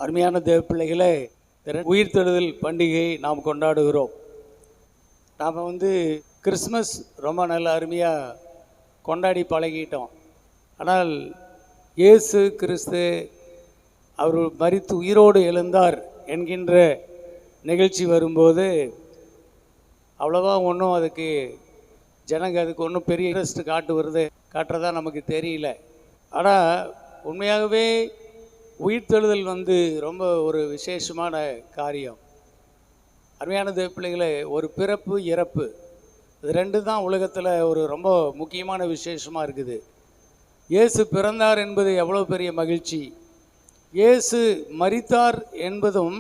அருமையான தேவ பிள்ளைகளே, உயிர்த்தெழுதல் பண்டிகையை நாம் கொண்டாடுகிறோம். நாம் கிறிஸ்மஸ் ரொம்ப நல்ல அருமையாக கொண்டாடி பழகிட்டோம். ஆனால் இயேசு கிறிஸ்து அவர் மரித்து உயிரோடு எழுந்தார் என்கின்ற நிகழ்ச்சி வரும்போது அவ்வளோவா ஒன்றும் அதுக்கு ஒன்றும் பெரிய இன்ட்ரெஸ்ட் காட்டுறதா நமக்கு தெரியல. ஆனால் உண்மையாகவே உயிர்த்தெழுதல் ரொம்ப ஒரு விசேஷமான காரியம். அருமையான தேவ பிள்ளைகளே, ஒரு பிறப்பு இறப்பு இது ரெண்டு தான் உலகத்தில் ஒரு ரொம்ப முக்கியமான விசேஷமாக இருக்குது. இயேசு பிறந்தார் என்பது எவ்வளோ பெரிய மகிழ்ச்சி. இயேசு மரித்தார் என்பதும்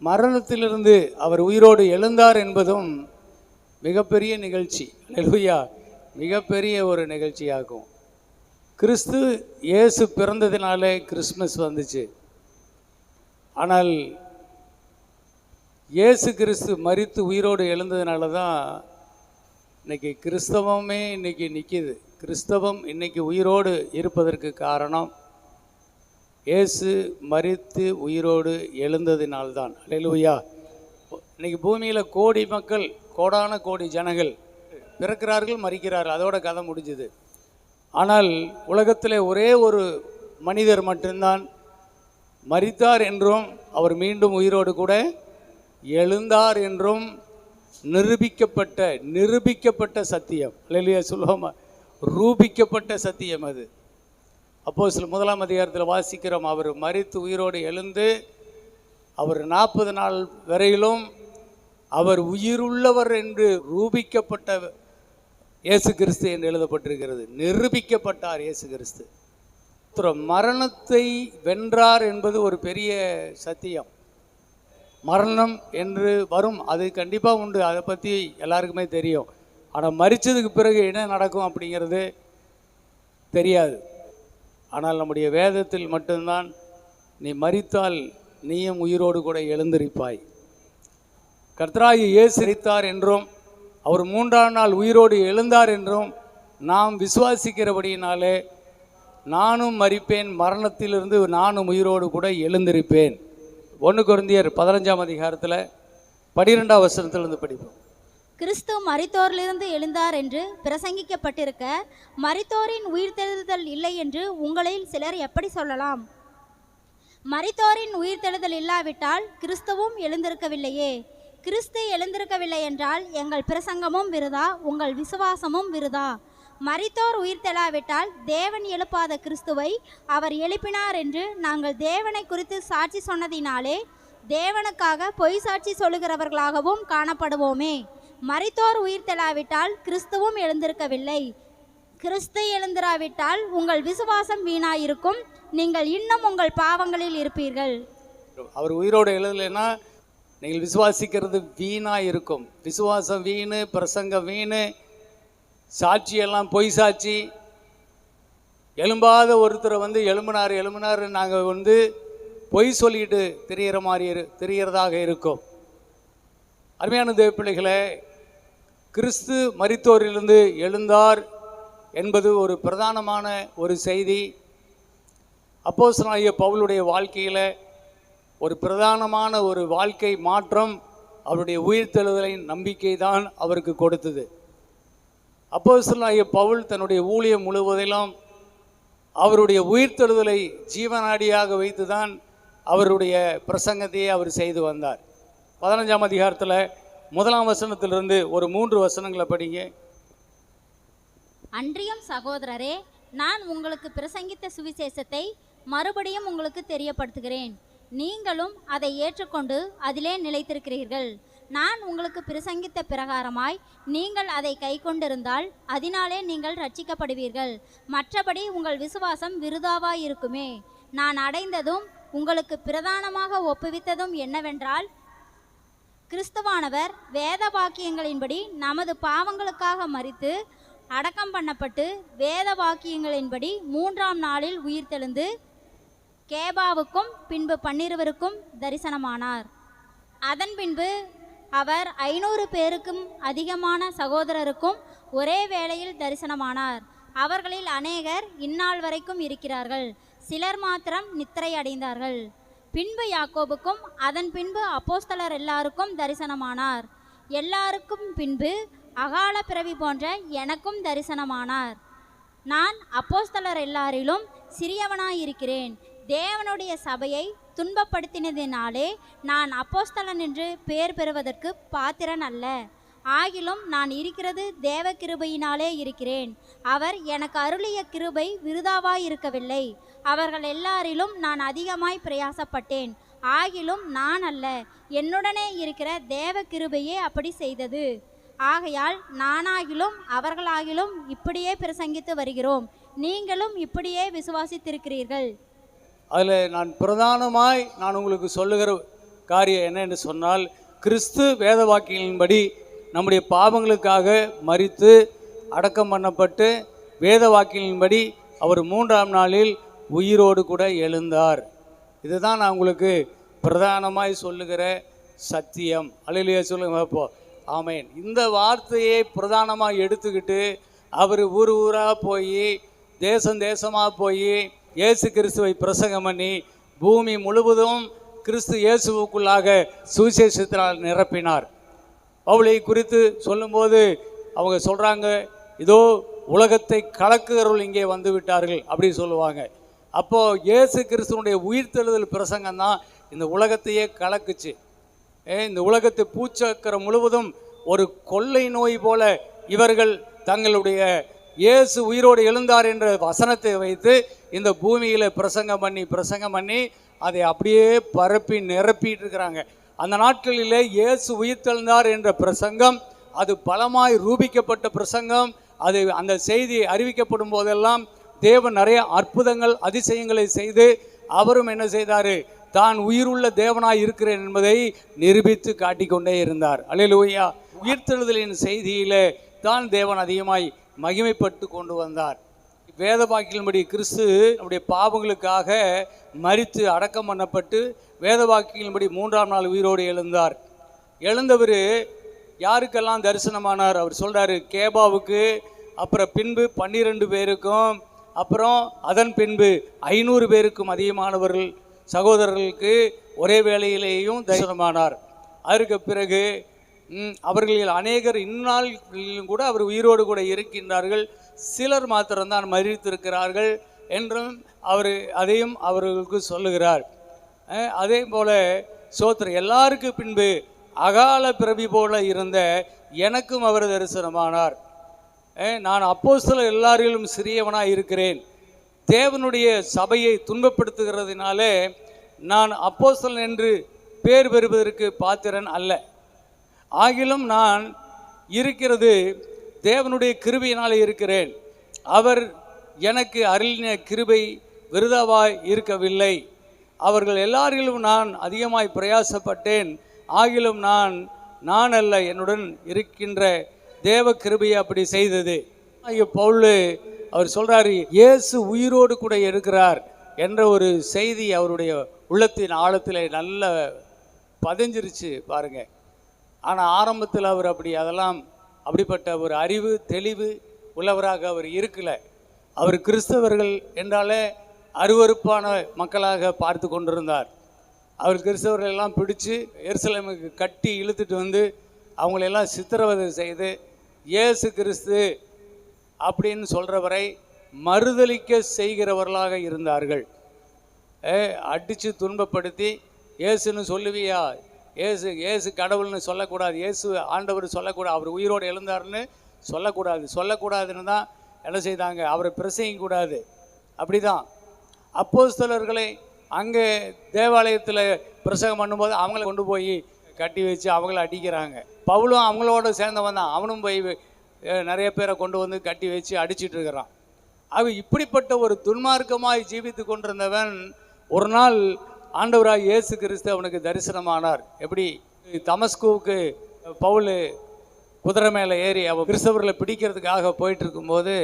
மரணத்திலிருந்து அவர் உயிரோடு எழுந்தார் என்பதும் மிகப்பெரிய நிகழ்ச்சி. அல்லேலூயா, மிகப்பெரிய ஒரு நிகழ்ச்சியாகும். கிறிஸ்து இயேசு பிறந்ததினாலே கிறிஸ்மஸ் வந்துச்சு. ஆனால் இயேசு கிறிஸ்து மரித்து உயிரோடு எழுந்ததுனால தான் இன்றைக்கி கிறிஸ்தவமே இன்றைக்கி நிற்கிது. கிறிஸ்தவம் இன்றைக்கி உயிரோடு இருப்பதற்கு காரணம் இயேசு மரித்து உயிரோடு எழுந்ததினால்தான். அல்லேலூயா. இன்றைக்கி பூமியில் கோடி மக்கள், கோடான கோடி ஜனங்கள் பிறக்கிறார்கள், மரிக்கிறார்கள், அதோட கதை முடிஞ்சுது. ஆனால் உலகத்தில் ஒரே ஒரு மனிதர் மட்டும்தான் மரித்தார் என்றும் அவர் மீண்டும் உயிரோடு கூட எழுந்தார் என்றும் நிரூபிக்கப்பட்ட சத்தியம். அல்லேலூயா சொல்லுவோமா, ரூபிக்கப்பட்ட சத்தியம் அது. அப்போஸ்தலர் 1ஆம் அதிகாரத்தில் வாசிக்கிறோம், அவர் மரித்து உயிரோடு எழுந்து அவர் 40 நாள் வரையிலும் அவர் உயிருள்ளவர் என்று ரூபிக்கப்பட்ட இயேசு கிறிஸ்து என்று எழுதப்பட்டிருக்கிறது. நிரூபிக்கப்பட்டார் இயேசு கிறிஸ்து. மரணத்தை வென்றார் என்பது ஒரு பெரிய சத்தியம். மரணம் என்று வரும், அது கண்டிப்பாக உண்டு, அதை பற்றி எல்லாருக்குமே தெரியும். ஆனால் மரித்ததுக்கு பிறகு என்ன நடக்கும் அப்படிங்கிறது தெரியாது. ஆனால் நம்முடைய வேதத்தில் மட்டும்தான் நீ மரித்தால் நீயும் உயிரோடு கூட எழுந்திருப்பாய். கர்த்தராகிய இயேசு மரித்தார் என்றும் அவர் 3ஆம் நாள் உயிரோடு எழுந்தார் என்றும் நாம் விசுவாசிக்கிறபடியினாலே நானும் மரிப்பேன், மரணத்திலிருந்து நானும் உயிரோடு கூட எழுந்திருப்பேன். 1 கொரிந்தியர் 15ஆம் அதிகாரத்தில் 12ஆம் வசனத்திலிருந்து படிப்போம். கிறிஸ்து மரித்தோரிலிருந்து எழுந்தார் என்று பிரசங்கிக்கப்பட்டிருக்க மரித்தோரின் உயிர்த்தெழுதல் இல்லை என்று உங்களில் சிலர் எப்படி சொல்லலாம்? மரித்தோரின் உயிர்த்தெழுதல் இல்லாவிட்டால் கிறிஸ்துவும் எழுந்திருக்கவில்லையே. கிறிஸ்து எழுந்திருக்கவில்லை என்றால் எங்கள் பிரசங்கமும் விருதா, உங்கள் விசுவாசமும் விருதா. மரித்தோர் உயிர்த்தெழாவிட்டால் தேவன் எழுப்பாத கிறிஸ்துவை அவர் எழுப்பினார் என்று நாங்கள் தேவனை குறித்து சாட்சி சொன்னதினாலே தேவனுக்காக பொய் சாட்சி சொல்லுகிறவர்களாகவும் காணப்படுவோமே. மரித்தோர் உயிர்த்தெழாவிட்டால் கிறிஸ்துவும் எழுந்திருக்கவில்லை. கிறிஸ்து எழுந்திராவிட்டால் உங்கள் விசுவாசம் வீணாயிருக்கும், நீங்கள் இன்னும் உங்கள் பாவங்களில் இருப்பீர்கள். அவர் உயிரோடு எழுதலைன்னா நீங்கள் விசுவாசிக்கிறது வீணாக இருக்கும். விசுவாசம் வீணு, பிரசங்கம் வீணு, சாட்சியெல்லாம் பொய் சாட்சி. எழும்பாத ஒருத்தரை எழும்பினார் நாங்கள் பொய் சொல்லிட்டு திரியறதாக இருக்கும். அருமையான தேவ பிள்ளைகளே, கிறிஸ்து மரித்தோரிலிருந்து எழுந்தார் என்பது ஒரு பிரதானமான ஒரு செய்தி. அப்போஸ்தலனாகிய பவுலுடைய வாழ்க்கையில் ஒரு பிரதானமான ஒரு வாழ்க்கை மாற்றம் அவருடைய உயிர்த்தெழுதலின் நம்பிக்கை தான் அவருக்கு கொடுத்தது. அப்போஸ்தலனாகிய பவுல் தன்னுடைய ஊழியம் முழுவதிலும் அவருடைய உயிர்த்தெழுதலை ஜீவநாடியாக வைத்து தான் அவருடைய பிரசங்கத்தையே அவர் செய்து வந்தார். 15ஆம் அதிகாரத்தில் 1ஆம் வசனத்திலிருந்து ஒரு 3 வசனங்களை படிங்க. அன்றியும் சகோதரரே, நான் உங்களுக்கு பிரசங்கித்த சுவிசேஷத்தை மறுபடியும் உங்களுக்கு தெரியப்படுத்துகிறேன். நீங்களும் அதை ஏற்றுக்கொண்டு அதிலே நிலைத்திருக்கிறீர்கள். நான் உங்களுக்கு பிரசங்கித்த பிரகாரமாய் நீங்கள் அதை கை கொண்டிருந்தால் அதனாலே நீங்கள் ரட்சிக்கப்படுவீர்கள். மற்றபடி உங்கள் விசுவாசம் விருதாவாயிருக்குமே. நான் அடைந்ததும் உங்களுக்கு பிரதானமாக ஒப்புவித்ததும் என்னவென்றால், கிறிஸ்துவானவர் வேத வாக்கியங்களின்படி நமது பாவங்களுக்காக மரித்து அடக்கம் பண்ணப்பட்டு வேத வாக்கியங்களின்படி 3ஆம் நாளில் உயிர்த்தெழுந்து கேபாவுக்கும் பின்பு 12 தரிசனமானார். அதன் பின்பு அவர் 500 பேருக்கும் அதிகமான சகோதரருக்கும் ஒரே வேளையில் தரிசனமானார். அவர்களில் அநேகர் இந்நாள் வரைக்கும் இருக்கிறார்கள், சிலர் மாத்திரம் நித்திரை அடைந்தார்கள். பின்பு யாக்கோபுக்கும் அதன் பின்பு அப்போஸ்தலர் எல்லாருக்கும் தரிசனமானார். எல்லாருக்கும் பின்பு அகால பிறவி போன்ற எனக்கும் தரிசனமானார். நான் அப்போஸ்தலர் எல்லாரிலும் சிறியவனாயிருக்கிறேன். தேவனுடைய சபையை துன்பப்படுத்தினதினாலே நான் அப்போஸ்தலன் என்று பெயர் பெறுவதற்கு பாத்திரன் அல்ல. ஆகிலும் நான் இருக்கிறது தேவ கிருபையினாலே இருக்கிறேன். அவர் எனக்கு அருளிய கிருபை விருதாவாயிருக்கவில்லை. அவர்கள் எல்லாரிலும் நான் அதிகமாய் பிரயாசப்பட்டேன். ஆகிலும் நான் அல்ல, என்னுடனே இருக்கிற தேவ கிருபையே அப்படி செய்தது. ஆகையால் நானாகிலும் அவர்களாகிலும் இப்படியே பிரசங்கித்து வருகிறோம். நீங்களும் இப்படியே விசுவாசித்திருக்கிறீர்கள். அதில் நான் உங்களுக்கு சொல்லுகிற காரியம் என்னென்னு சொன்னால், கிறிஸ்து வேத வாக்கியங்களின்படி நம்முடைய பாவங்களுக்காக மரித்து அடக்கம் பண்ணப்பட்டு வேத வாக்கியங்களின்படி அவர் 3ஆம் நாளில் உயிரோடு கூட எழுந்தார். இதுதான் நான் உங்களுக்கு பிரதானமாய் சொல்லுகிற சத்தியம். அல்லேலூயா சொல்லுங்க இப்போ. ஆமேன். இந்த வார்த்தையை பிரதானமாக எடுத்துக்கிட்டு அவர் ஊர் ஊராக போய் தேசம் தேசமாக போய் இயேசு கிறிஸ்துவை பிரசங்கம் பண்ணி பூமி முழுவதும் கிறிஸ்து இயேசுவுக்குள்ளாக சுவிசேஷத்தினால் நிரப்பினார். பவுலை குறித்து சொல்லும்போது அவங்க சொல்கிறாங்க, இதோ உலகத்தை கலக்குகிறவர்கள் இங்கே வந்து விட்டார்கள் அப்படி சொல்லுவாங்க. அப்போது இயேசு கிறிஸ்துவனுடைய உயிர்த்தெழுதல் பிரசங்கம் தான் இந்த உலகத்தையே கலக்குச்சு. இந்த உலகத்தை பூச்சக்கரம் முழுவதும் ஒரு கொள்ளை நோய் போல இவர்கள் தங்களுடைய இயேசு உயிரோடு எழுந்தார் என்ற வசனத்தை வைத்து இந்த பூமியில் பிரசங்கம் பண்ணி அதை அப்படியே பரப்பி நிரப்பிட்டு இருக்கிறாங்க. அந்த நாட்களிலே இயேசு உயிர்த்தெழுந்தார் என்ற பிரசங்கம் அது பலமாய் ரூபிக்கப்பட்ட பிரசங்கம். அது அந்த செய்தி அறிவிக்கப்படும் போதெல்லாம் தேவன் நிறைய அற்புதங்கள் அதிசயங்களை செய்து அவரும் என்ன செய்தார், தான் உயிருள்ள தேவனாய் இருக்கிறேன் என்பதை நிரூபித்து காட்டிக்கொண்டே இருந்தார். அல்லேலூயா. உயிர்த்தெழுதலின் செய்தியிலே தான் தேவன் அதிகமாய் மகிமைப்பட்டு கொண்டு வந்தார். வேத வாக்கியங்களின்படி கிறிஸ்து நம்முடைய பாவங்களுக்காக மரித்து அடக்கம் பண்ணப்பட்டு வேத வாக்கியங்களின்படி 3ஆம் நாள் உயிரோடு எழுந்தார். எழுந்தவர் யாருக்கெல்லாம் தரிசனமானார்? அவர் சொல்கிறாரு, கேபாவுக்கு, அப்புறம் பின்பு 12 பேருக்கும், அப்புறம் அதன் பின்பு 500 பேருக்கும் அதிகமானவர்கள் சகோதரர்களுக்கு ஒரே வேளையிலேயும் தரிசனமானார். அதற்கு பிறகு அவர்களில் அநேகர் இந்நாளிலும் கூட அவர் உயிரோடு கூட இருக்கின்றார்கள், சிலர் மாத்திரம்தான் மரித்திருக்கிறார்கள் என்றும் அதையும் அவர்களுக்கு சொல்லுகிறார். அதே போல சோத்திர எல்லாருக்கு பின்பு அகால பிறவி போல இருந்த எனக்கும் அவர் தரிசனமானார். நான் அப்போஸ்தலர் எல்லாரிலும் சிறியவனாக இருக்கிறேன். தேவனுடைய சபையை துன்பப்படுத்துகிறதுனாலே நான் அப்போஸ்தலன் என்று பேர் பெறுவதற்கு பாத்திரன் அல்ல. ஆகிலும் நான் இருக்கிறது தேவனுடைய கிருபையினாலே இருக்கிறேன். அவர் எனக்கு அருளின கிருபை விருதாவாய் இருக்கவில்லை. அவர்கள் எல்லாரிலும் நான் அதிகமாய் பிரயாசப்பட்டேன். ஆகிலும் நான் அல்ல, என்னுடன் இருக்கின்ற தேவ கிருபையை அப்படி செய்தது. பவுல் அவர் சொல்கிறாரு, இயேசு உயிரோடு கூட இருக்கிறார் என்ற ஒரு செய்தி அவருடைய உள்ளத்தின் ஆழத்தில் நல்ல பதிஞ்சிருச்சு பாருங்க. ஆனால் ஆரம்பத்தில் அவர் அப்படிப்பட்ட ஒரு அறிவு தெளிவு உள்ளவராக அவர் இருக்கலை. அவர் கிறிஸ்தவர்கள் என்றாலே அருவருப்பான மக்களாக பார்த்து கொண்டிருந்தார். அவர் கிறிஸ்தவர்கள் எல்லாம் பிடிச்சு எருசலேமுக்கு கட்டி இழுத்துட்டு வந்து அவங்களெல்லாம் சித்திரவதை செய்து இயேசு கிறிஸ்து அப்படின்னு சொல்கிறவரை மறுதலிக்க செய்கிறவர்களாக இருந்தார்கள். அடித்து துன்பப்படுத்தி இயேசுன்னு சொல்லுவியா, இயேசு கடவுள்னு சொல்லக்கூடாது, இயேசு ஆண்டவர் சொல்லக்கூடாது, அவர் உயிரோடு எழுந்தார்னு சொல்லக்கூடாதுன்னு தான் என்ன செய்தாங்க, அவரை பிரசங்கிக்கூடாது. அப்படி தான் அப்போஸ்தலர்களை அங்கே தேவாலயத்தில் பிரசங்கம் பண்ணும்போது அவங்கள கொண்டு போய் கட்டி வச்சு அவங்கள அடிக்கிறாங்க. பவுலும் அவங்களோட சேர்ந்தவன் தான், அவனும் போய் நிறைய பேரை கொண்டு வந்து கட்டி வச்சு அடிச்சிட்டு இருக்கிறான். இப்படிப்பட்ட ஒரு துன்மார்க்கமாய் ஜீவித்து கொண்டிருந்தவன் ஒரு நாள் ஆண்டவராய் இயேசு கிறிஸ்து அவனுக்கு தரிசனமானார். எப்படி தமஸ்குவுக்கு பவுல் குதிரை மேலே ஏறி அவன் கிறிஸ்தவர்களை பிடிக்கிறதுக்காக போயிட்டு இருக்கும்போது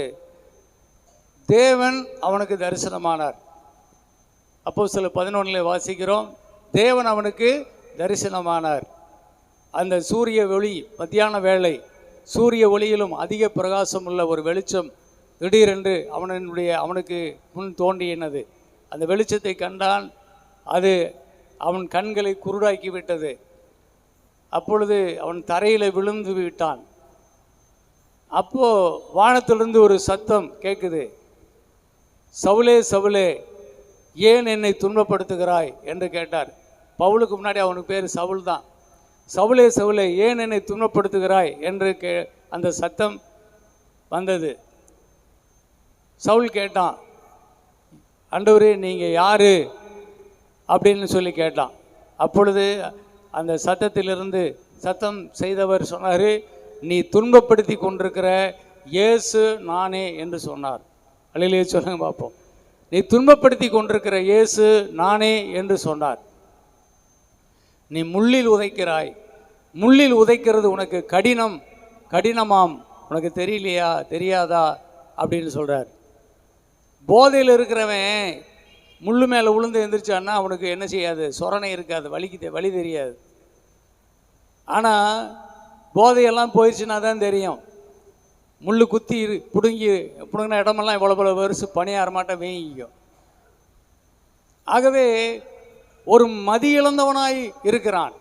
தேவன் அவனுக்கு தரிசனமானார். அப்போஸ்தலர் 11 வாசிக்கிறோம், தேவன் அவனுக்கு தரிசனமானார். அந்த சூரிய ஒளி, மத்தியான வேளை சூரிய ஒளியிலும் அதிக பிரகாசம் உள்ள ஒரு வெளிச்சம் திடீரென்று அவனுக்கு முன் தோன்றியது. அந்த வெளிச்சத்தை கண்டான். அது அவன் கண்களை குருடாக்கி விட்டது. அப்பொழுது அவன் தரையில் விழுந்து விட்டான். அப்போ வானத்திலிருந்து ஒரு சத்தம் கேட்குது, சவுலே சவுலே ஏன் என்னை துன்பப்படுத்துகிறாய் என்று கேட்டார். பவுலுக்கு முன்னாடி அவனுக்கு பேர் சவுல் தான். சவுலே சவுலே ஏன் என்னை துன்பப்படுத்துகிறாய் என்று அந்த சத்தம் வந்தது. சவுல் கேட்டான், ஆண்டவரே நீங்கள் யாரு அப்படின்னு சொல்லி கேட்டான். அப்பொழுது அந்த சத்தம் செய்தவர் சொன்னார், நீ துன்பப்படுத்தி கொண்டிருக்கிற இயேசு நானே என்று சொன்னார். அல்லேலூயா சொல்லுங்க பார்ப்போம். நீ துன்பப்படுத்தி கொண்டிருக்கிற இயேசு நானே என்று சொன்னார். நீ முள்ளில் உதைக்கிறாய், முள்ளில் உதைக்கிறது உனக்கு கடினமாம், உனக்கு தெரியலையா தெரியாதா அப்படின்னு சொல்கிறார். போதையில் இருக்கிறவன் முள்ளு மேலே விழுந்து எழுந்திரிச்சான்னா அவனுக்கு என்ன செய்யாது, சொரணை இருக்காது, வலி தெரியாது. ஆனால் போதையெல்லாம் போயிடுச்சுன்னா தான் தெரியும். முள் குத்தி பிடுங்கின இடமெல்லாம் இவ்வளோ வருஷம் பணியாரமாட்டம் வீங்கிக்கும். ஆகவே ஒரு மதி இழந்தவனாய் இருக்கிறான்,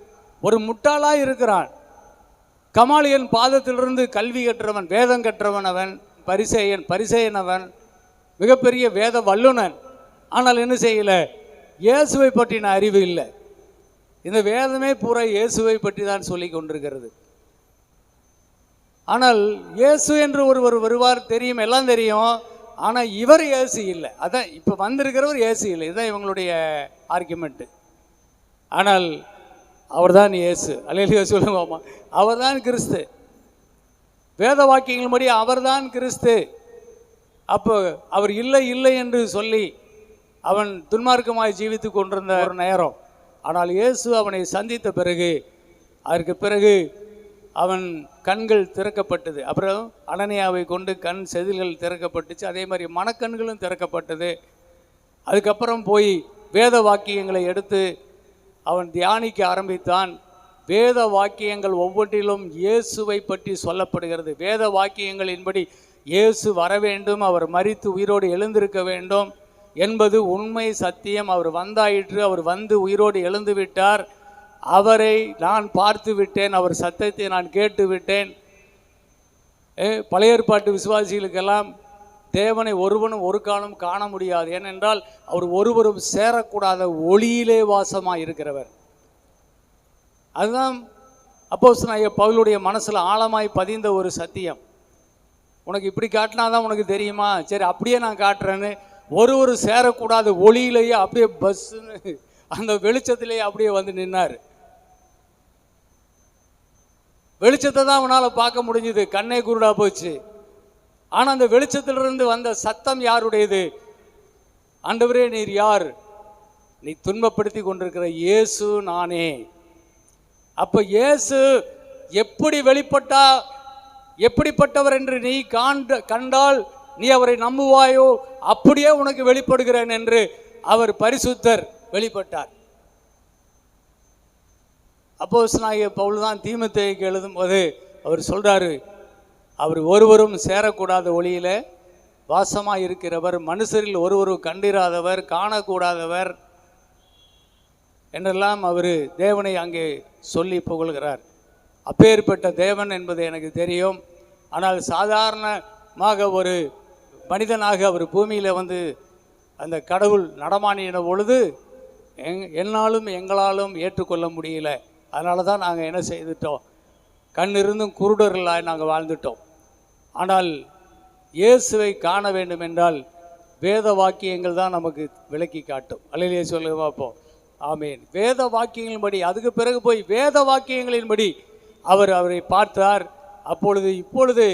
ஒரு முட்டாளாய் இருக்கிறான். கமாலியன் பாதத்திலிருந்து கல்வி கற்றவன், வேதம் கற்றவன், அவன் பரிசேயன் அவன் மிகப்பெரிய வேத வல்லுனன். ஆனால் என்ன செய்யலை, இயேசுவை பற்றின அறிவு இல்லை. இந்த வேதமே பூரா இயேசுவை பற்றி தான் சொல்லி கொண்டிருக்கிறது. ஆனால் இயேசு என்று ஒருவர் வருவார், தெரியும், எல்லாம் தெரியும். ஆனால் இவர் இயேசு இல்லை. அதான் இப்போ வந்திருக்கிறவர் இயேசு இல்லை. இதுதான் இவங்களுடைய ஆர்குமெண்ட்டு. ஆனால் அவர்தான் இயேசு. அல்லேலூயா சொல்லுவோமா, அவர்தான் கிறிஸ்து. வேத வாக்கியங்களின்படி அவர்தான் கிறிஸ்து. அப்போ அவர் இல்லை என்று சொல்லி அவன் துன்மார்க்கமாய் ஜீவித்து கொண்டிருந்த ஒரு நேரம். ஆனால் இயேசு அவனை சந்தித்த பிறகு, அதற்கு பிறகு அவன் கண்கள் திறக்கப்பட்டது. அப்புறம் அனனியாவை கொண்டு கண் செதில்கள் திறக்கப்பட்டுச்சு. அதே மாதிரி மனக்கண்களும் திறக்கப்பட்டது. அதுக்கப்புறம் போய் வேத வாக்கியங்களை எடுத்து அவன் தியானிக்க ஆரம்பித்தான். வேத வாக்கியங்கள் ஒவ்வொன்றிலும் இயேசுவை பற்றி சொல்லப்படுகிறது. வேத வாக்கியங்களின்படி இயேசு வர வேண்டும், அவர் மரித்து உயிரோடு எழுந்திருக்க வேண்டும் என்பது உண்மை, சத்தியம். அவர் வந்தாயிற்று, அவர் வந்து உயிரோடு எழுந்து விட்டார். அவரை நான் பார்த்து விட்டேன், அவர் சத்தத்தை நான் கேட்டு விட்டேன். பழைய ஏற்பாட்டு விசுவாசிகளுக்கெல்லாம் தேவனை ஒருவனும் ஒரு காலம் காண முடியாது. ஏனென்றால் அவர் ஒருவரும் சேரக்கூடாத ஒளியிலே வாசமாக இருக்கிறவர். அதுதான் அப்போஸ்தலனாகிய பவுலுடைய மனசில் ஆழமாய் பதிந்த ஒரு சத்தியம். உனக்கு இப்படி காட்டினாதான் உனக்கு தெரியுமா, சரி அப்படியே நான் காட்டுறேன்னு ஒரு சேரக்கூடாத ஒளியிலேயே அப்படியே பஸ்ஸுன்னு அந்த வெளிச்சத்திலேயே அப்படியே வந்து நின்னார். வெளிச்சத்தை தான் அவனால் பார்க்க முடிஞ்சுது, கண்ணே குருடா போச்சு. ஆனால் அந்த வெளிச்சத்திலிருந்து வந்த சத்தம் யாருடையது? ஆண்டவரே நீர் யார்? நீ துன்பப்படுத்தி கொண்டிருக்கிற இயேசு நானே. அப்போ இயேசு எப்படி வெளிப்பட்டா, எப்படிப்பட்டவர் என்று நீ கண்டால் நீ அவரை நம்புவாயோ, அப்படியே உனக்கு வெளிப்படுகிறேன் என்று அவர் பரிசுத்தர் வெளிப்பட்டார். அப்போஸ்தலனாகிய பவுல் தான் தீமோத்தேயுக்கு எழுதும்போது அவர் சொல்றாரு, அவர் ஒருவரும் சேரக்கூடாத ஒளியில வாசமாக இருக்கிறவர், மனுஷரில் ஒருவரும் கண்டிராதவர், காணக்கூடாதவர் என்றெல்லாம் அவர் தேவனை அங்கே சொல்லி புகழ்கிறார். அப்பேற்பட்ட தேவன் என்பது எனக்கு தெரியும். ஆனால் சாதாரணமாக ஒரு மனிதனாக அவர் பூமியில் வந்து அந்த கடவுள் நடமாடின பொழுது என்னாலும் எங்களாலும் ஏற்றுக்கொள்ள முடியல. அதனால தான் நாங்கள் என்ன செய்துட்டோம், கண் இருந்தும் குருடர்களாய் நாங்கள் வாழ்ந்துட்டோம். ஆனால் இயேசுவை காண வேண்டும் என்றால் வேத வாக்கியங்கள் தான் நமக்கு விளக்கி காட்டும். அல்லேலூயா சொல்லுங்க பார்ப்போம். ஆமேன். வேத வாக்கியங்களின்படி, அதுக்கு பிறகு போய் வேத வாக்கியங்களின்படி அவரை பார்த்தார். இப்பொழுது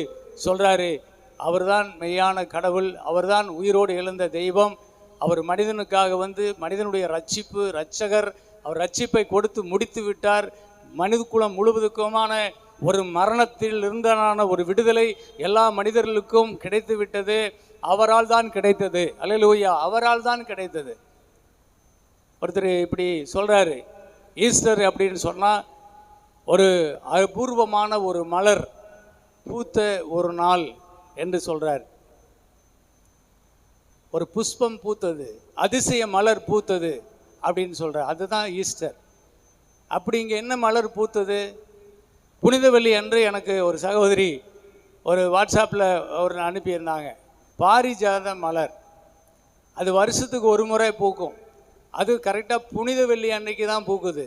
சொல்கிறாரு, அவர்தான் மெய்யான கடவுள், அவர்தான் உயிரோடு எழுந்த தெய்வம். அவர் மனிதனுக்காக வந்து மனிதனுடைய இரட்சகர். அவர் ரட்சிப்பை கொடுத்து முடித்து விட்டார். மனித குலம் முழுவதுக்குமான ஒரு மரணத்தில் இருந்தான ஒரு விடுதலை எல்லா மனிதர்களுக்கும் கிடைத்து விட்டது. அவரால் தான் கிடைத்தது. அல்லேலூயா, அவரால் தான் கிடைத்தது. ஒருத்தர் இப்படி சொல்கிறாரு, ஈஸ்டர் அப்படின்னு சொன்னால் ஒரு அபூர்வமான ஒரு மலர் பூத்த ஒரு நாள் என்று சொல்கிறார். ஒரு புஷ்பம் பூத்தது, அதிசய மலர் பூத்தது, அப்படின்னு சொல்கிறார். அதுதான் ஈஸ்டர். அப்படி இங்கே என்ன மலர் பூத்தது? புனித வெள்ளி அன்று எனக்கு ஒரு சகோதரி ஒரு வாட்ஸ்அப்பில் ஒரு அனுப்பியிருந்தாங்க. பாரிஜாத மலர், அது வருஷத்துக்கு ஒரு முறை பூக்கும். அது கரெக்டாக புனித வெள்ளி அன்னைக்கு தான் பூக்குது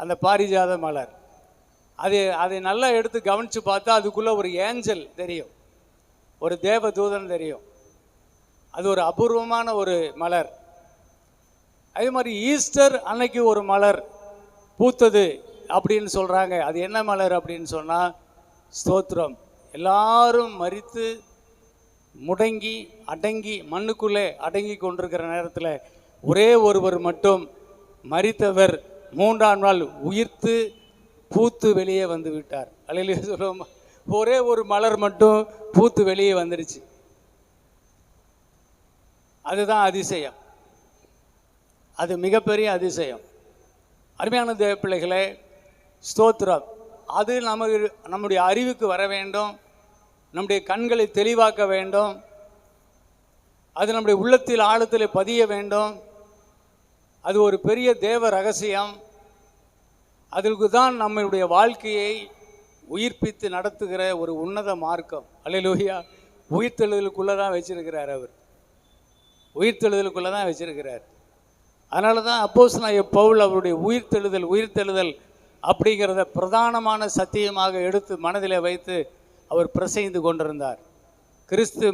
அந்த பாரிஜாத மலர். அதை நல்லா எடுத்து கவனித்து பார்த்தா அதுக்குள்ளே ஒரு ஏஞ்சல் தெரியும், ஒரு தேவ தூதன் தெரியும். அது ஒரு அபூர்வமான ஒரு மலர். அதே மாதிரி ஈஸ்டர் அன்னைக்கு ஒரு மலர் பூத்தது அப்படின்னு சொல்கிறாங்க. அது என்ன மலர் அப்படின்னு சொன்னால் ஸ்தோத்திரம். எல்லாரும் மரித்து முடங்கி அடங்கி மண்ணுக்குள்ளே அடங்கி கொண்டிருக்கிற நேரத்தில் ஒரே ஒருவர் மட்டும் மரித்தவர் 3ஆம் நாள் உயிர்த்து பூத்து வெளியே வந்து விட்டார். அல்லேலூயா சொல்லுவோம். ஒரே ஒரு மலர் மட்டும் பூத்து வெளியே வந்துடுச்சு. அதுதான் அதிசயம். அது மிகப்பெரிய அதிசயம். அருமையான தேவ பிள்ளைகளே, ஸ்தோத்திரம். அது நம்முடைய அறிவுக்கு வர வேண்டும், நம்முடைய கண்களை தெளிவாக்க வேண்டும், அது நம்முடைய உள்ளத்தில் ஆழத்தில் பதிய வேண்டும். அது ஒரு பெரிய தேவ ரகசியம். அதற்கு தான் நம்மளுடைய வாழ்க்கையை உயிர்ப்பித்து நடத்துகிற ஒரு உன்னத மார்க்கம். அல்லேலூயா. உயிர்த்தெழுதலுக்குள்ளே தான் வச்சிருக்கிறார். அவர் உயிர்த்தெழுதலுக்குள்ளே தான் வச்சிருக்கிறார். அதனால தான் அப்போஸ்தலனாகிய பவுல் அவருடைய உயிர்த்தெழுதல் அப்படிங்கிறத பிரதானமான சத்தியமாக எடுத்து மனதில் வைத்து அவர் பிரசங்கித்து கொண்டிருந்தார். கிறிஸ்து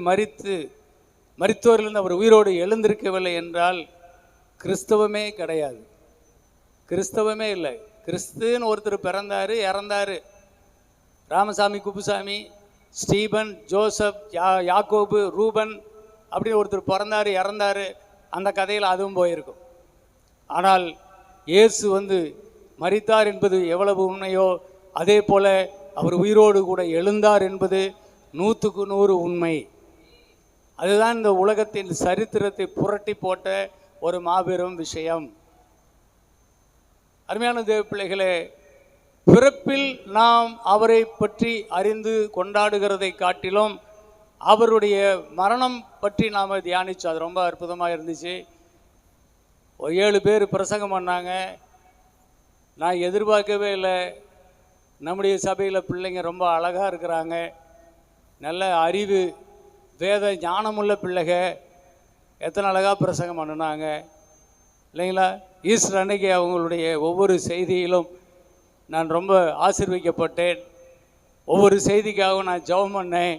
மரித்தோரிலிருந்து அவர் உயிரோடு எழுந்திருக்கவில்லை என்றால் கிறிஸ்தவமே கிடையாது, கிறிஸ்தவமே இல்லை. கிறிஸ்துன்னு ஒருத்தர் பிறந்தார், இறந்தார். ராமசாமி, குப்புசாமி, ஸ்டீபன், ஜோசப், யாக்கோபு, ரூபன் அப்படின்னு ஒருத்தர் பிறந்தார், இறந்தார். அந்த கதையில் அதுவும் போயிருக்கும். ஆனால் இயேசு மரித்தார் என்பது எவ்வளவு உண்மையோ அதே போல அவர் உயிரோடு கூட எழுந்தார் என்பது 100க்கு 100 உண்மை. அதுதான் இந்த உலகத்தின் சரித்திரத்தை புரட்டி போட்ட ஒரு மாபெரும் விஷயம். அருமையான தேவ பிள்ளைகளே, பிறப்பில் நாம் அவரை பற்றி அறிந்து கொண்டாடுகிறதை காட்டிலும் அவருடைய மரணம் பற்றி நாம் தியானித்தோம். அது ரொம்ப அற்புதமாக இருந்துச்சு. ஒரு 7 பேர் பிரசங்கம் பண்ணாங்க. நான் எதிர்பார்க்கவே இல்லை. நம்முடைய சபையில் பிள்ளைங்க ரொம்ப அழகாக இருக்கிறாங்க, நல்ல அறிவு வேத ஞானமுள்ள பிள்ளைங்க. எத்தனை அழகாக பிரசங்கம் பண்ணினாங்க இல்லைங்களா? ஈஸ்டர் அன்னைக்கு அவங்களுடைய ஒவ்வொரு செய்தியிலும் நான் ரொம்ப ஆசீர்வதிக்கப்பட்டேன். ஒவ்வொரு செய்திக்காகவும் நான் ஜெபம் பண்ணேன்.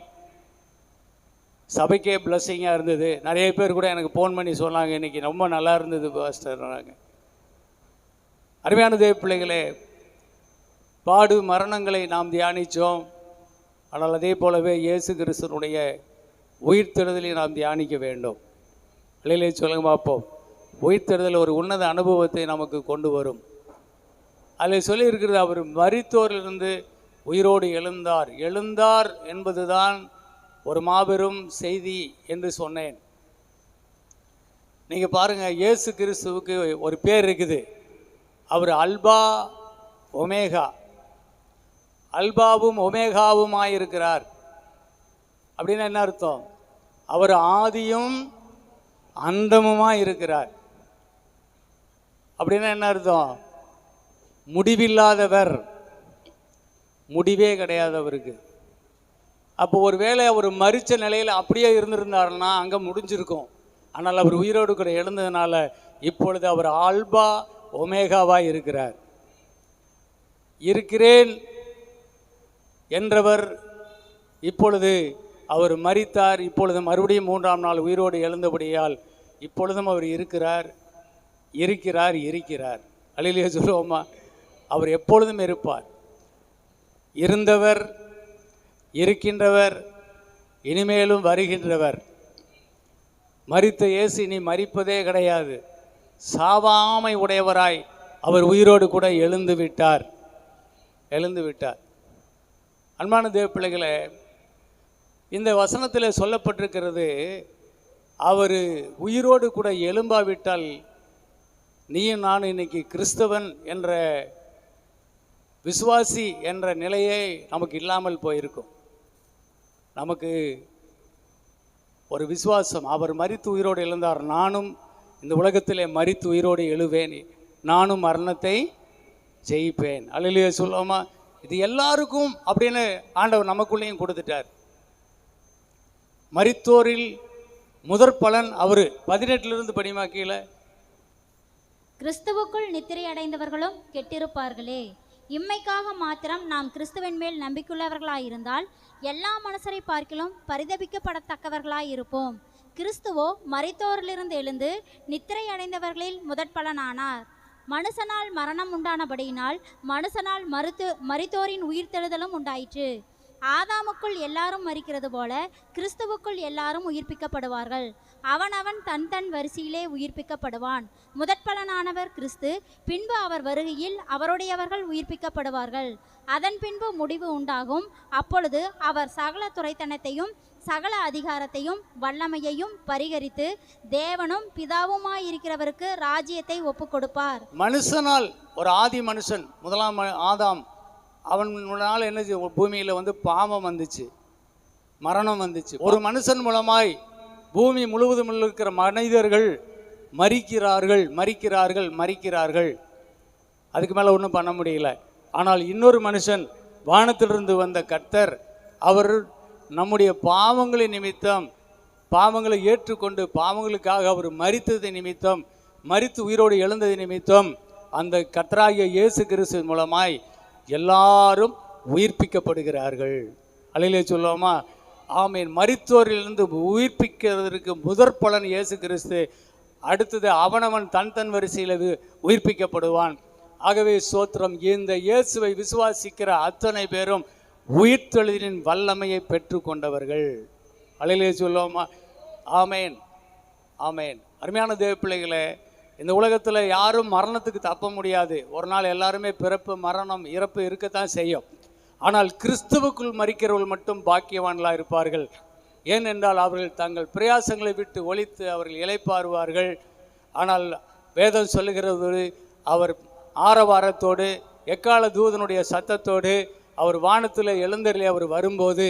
சபைக்கே பிளஸ்ஸிங்காக இருந்தது. நிறைய பேர் கூட எனக்கு ஃபோன் பண்ணி சொன்னாங்க, இன்றைக்கி ரொம்ப நல்லா இருந்தது பாஸ்டர்னாங்க. அருமையான தேவ பிள்ளைகளே, பாடு மரணங்களை நாம் தியானித்தோம். ஆனால் அதே போலவே இயேசு கிறிஸ்துனுடைய உயிர்த்தெழுதலை நாம் தியானிக்க வேண்டும். இல்லையிலே சொல்லுங்க பார்ப்போம். உயிர்த்தெழுதல் ஒரு உன்னத அனுபவத்தை நமக்கு கொண்டு வரும். அதில் சொல்லியிருக்கிறது, அவர் மரித்தோரிலிருந்து உயிரோடு எழுந்தார் என்பதுதான் ஒரு மாபெரும் செய்தி என்று சொன்னேன். நீங்கள் பாருங்கள், இயேசு கிறிஸ்துவுக்கு ஒரு பேர் இருக்குது. அவர் அல்பா ஒமேகா, அல்பாவும் ஒமேகாவுமாய் இருக்கிறார். அப்படின்னா என்ன அர்த்தம்? அவர் ஆதியும் அந்தமுமாய் இருக்கிறார். அப்படின்னா என்ன அர்த்தம்? முடிவில்லாதவர், முடிவே கிடையாது அவருக்கு. அப்போ ஒரு வேளை அவர் மரித்த நிலையில் அப்படியே இருந்திருந்தாருன்னா அங்கே முடிஞ்சிருக்கும். ஆனால் அவர் உயிரோடு கூட எழுந்ததுனால இப்பொழுது அவர் ஆல்பா ஒமேகாவாக இருக்கிறார். இருக்கிறேன் என்றவர் இப்பொழுது அவர் மரித்தார். இப்பொழுது மறுபடியும் 3ஆம் நாள் உயிரோடு எழுந்தபடியால் இப்பொழுதும் அவர் இருக்கிறார். அல்லேலூயா சொல்லுவோமா? அவர் எப்பொழுதும் இருப்பார். இருந்தவர், இருக்கின்றவர், இனிமேலும் வருகின்றவர். மரித்த இயேசு இனி மரிப்பதே கிடையாது. சாவாமை உடையவராய் அவர் உயிரோடு கூட எழுந்து விட்டார். அன்பான தேவ பிள்ளைகளே, இந்த வசனத்தில் சொல்லப்பட்டிருக்கிறது, அவர் உயிரோடு கூட எழும்பாவிட்டால் நீயும் நானும் இன்னைக்கு கிறிஸ்தவன் என்ற விசுவாசி என்ற நிலையே நமக்கு இல்லாமல் போயிருக்கும். நமக்கு ஒரு விசுவாசம், அவர் மரித்து உயிரோடு எழுந்தார், நானும் இந்த உலகத்திலே மரித்து உயிரோடு எழுவேன், நானும் மரணத்தை ஜெயிப்பேன். அல்லேலூயா சொல்லுவோமா? இது எல்லாருக்கும் அப்படின்னு ஆண்டவர் நமக்குள்ளேயும் கொடுத்துட்டார். மரித்தோரில் முதற் பலன் அவர் 18 படிமா கீழே, கிறிஸ்துவுக்குள் நித்திரை அடைந்தவர்களும் கெட்டிருப்பார்களே. இம்மைக்காக மாத்திரம் நாம் கிறிஸ்துவின் மேல் நம்பிக்கையுள்ளவர்களாயிருந்தால் எல்லா மனுஷரை பார்க்கிலும் பரிதபிக்கப்படத்தக்கவர்களாயிருப்போம். கிறிஸ்துவோ மரித்தோரிலிருந்து எழுந்து நித்திரை அடைந்தவர்களில் முதற்பலனானார். மனுஷனால் மரணம் உண்டானபடியினால் மனுஷனால் மரித்தோரின் உயிர்த்தெழுதலும் உண்டாயிற்று. ஆதாமுக்குள் எல்லாரும் மரிக்கிறது போல கிறிஸ்துவுக்குள் எல்லாரும் உயிர்ப்பிக்கப்படுவார்கள். அவனவன் தன் தன் வரிசையிலே உயிர்ப்பிக்கப்படுவான். முதற்பலனானவர் கிறிஸ்து, பின்பு அவர் வருகையில் அவருடையவர்கள் உயிர்ப்பிக்கப்படுவார்கள். அதன் பின்பு முடிவு உண்டாகும். அப்பொழுது அவர் சகல துரைத்தனத்தையும் சகல அதிகாரத்தையும் வல்லமையையும் பரிகரித்து தேவனும் பிதாவுமாயிருக்கிறவருக்கு ராஜ்யத்தை ஒப்பு கொடுப்பார். மனுஷனால், ஒரு ஆதி மனுஷன், முதலாம் ஆதாம், அவனால் என்ன பூமியில் பாவம் வந்துச்சு, மரணம் வந்துச்சு. ஒரு மனுஷன் மூலமாய் பூமி முழுவதும் இருக்கிற மனிதர்கள் மரிக்கிறார்கள் மரிக்கிறார்கள் மரிக்கிறார்கள். அதுக்கு மேலே ஒன்றும் பண்ண முடியல. ஆனால் இன்னொரு மனுஷன், வானத்திலிருந்து வந்த கர்த்தர், அவர் நம்முடைய பாவங்களின் நிமித்தம், பாவங்களை ஏற்றுக்கொண்டு பாவங்களுக்காக அவர் மரித்தது நிமித்தம், மரித்து உயிரோடு எழுந்தது நிமித்தம், அந்த கர்த்தராகிய இயேசு கிறிஸ்து மூலமாய் எல்லாரும் உயிர்ப்பிக்கப்படுகிறார்கள். அல்லேலூயா சொல்லுவோமா? ஆமீன். மரித்தோரிலிருந்து உயிர்ப்பிக்கிறதுக்கு முதற் பலன் இயேசு கிறிஸ்து. அடுத்தது அவனவன் தன் தன் வரிசையில் உயிர்ப்பிக்கப்படுவான். ஆகவே ஸ்தோத்திரம். இந்த இயேசுவை விசுவாசிக்கிற அத்தனை பேரும் உயிர்த்தெழுதலின் வல்லமையை பெற்று கொண்டவர்கள். அல்லேலூயா சொல்லுவோமா? ஆமேன், ஆமேன். அருமையான தேவ பிள்ளைகளே, இந்த உலகத்தில் யாரும் மரணத்துக்கு தப்ப முடியாது. ஒரு நாள் எல்லாருமே பிறப்பு, மரணம், இறப்பு இருக்கத்தான் செய்யும். ஆனால் கிறிஸ்துவுக்குள் மரிக்கிறவர்கள் மட்டும் பாக்கியவான்களாக இருப்பார்கள். ஏனென்றால் அவர்கள் தங்கள் பிரயாசங்களை விட்டு ஒழித்து அவர்கள் இளைப்பாறுவார்கள். ஆனால் வேதம் சொல்லுகிறது, அவர் ஆரவாரத்தோடு எக்கால தூதனுடைய சத்தத்தோடு அவர் வானத்தில் எழுந்தருளி அவர் வரும்போது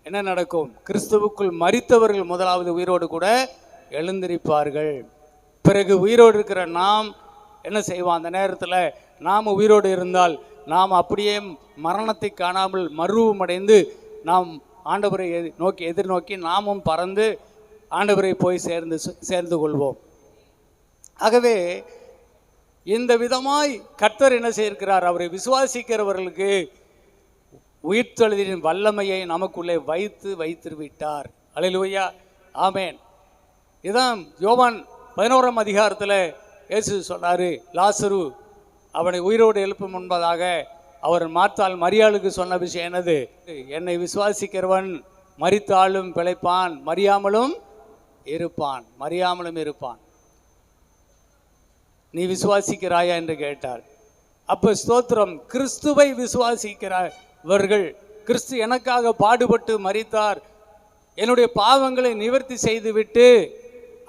என்ன நடக்கும்? கிறிஸ்துவுக்குள் மரித்தவர்கள் முதலாவது உயிரோடு கூட எழுந்திருப்பார்கள். பிறகு உயிரோடு இருக்கிற நாம் என்ன செய்வோம்? அந்த நேரத்தில் நாம் உயிரோடு இருந்தால் நாம் அப்படியே மரணத்தை காணாமல் மறுரூபமடைந்து நாம் ஆண்டவரை எதிர்நோக்கி நாமும் பறந்து ஆண்டவரை போய் சேர்ந்து கொள்வோம். ஆகவே இந்த விதமாய் கர்த்தர் என்ன செய்திருக்கிறார்? அவரை விசுவாசிக்கிறவர்களுக்கு உயிர்த்தெழுதலின் வல்லமையை நமக்குள்ளே வைத்து விட்டார். அல்லேலூயா, ஆமேன். இதான் யோவான் 11ஆம் அதிகாரத்தில் இயேசு சொன்னார், லாசரு அவனை உயிரோடு எழுப்பும் முன்பதாக அவர் மார்த்தாள் மரியாளுக்கு சொன்ன விஷயம் என்னது? என்னை விசுவாசிக்கிறவன் மரித்தாலும் பிழைப்பான், மரியாமலும் இருப்பான். நீ விசுவாசிக்கிறாயா என்று கேட்டார். அப்போ ஸ்தோத்திரம், கிறிஸ்துவை விசுவாசிக்கிறவர்கள், கிறிஸ்து எனக்காக பாடுபட்டு மரித்தார், என்னுடைய பாவங்களை நிவர்த்தி செய்துவிட்டு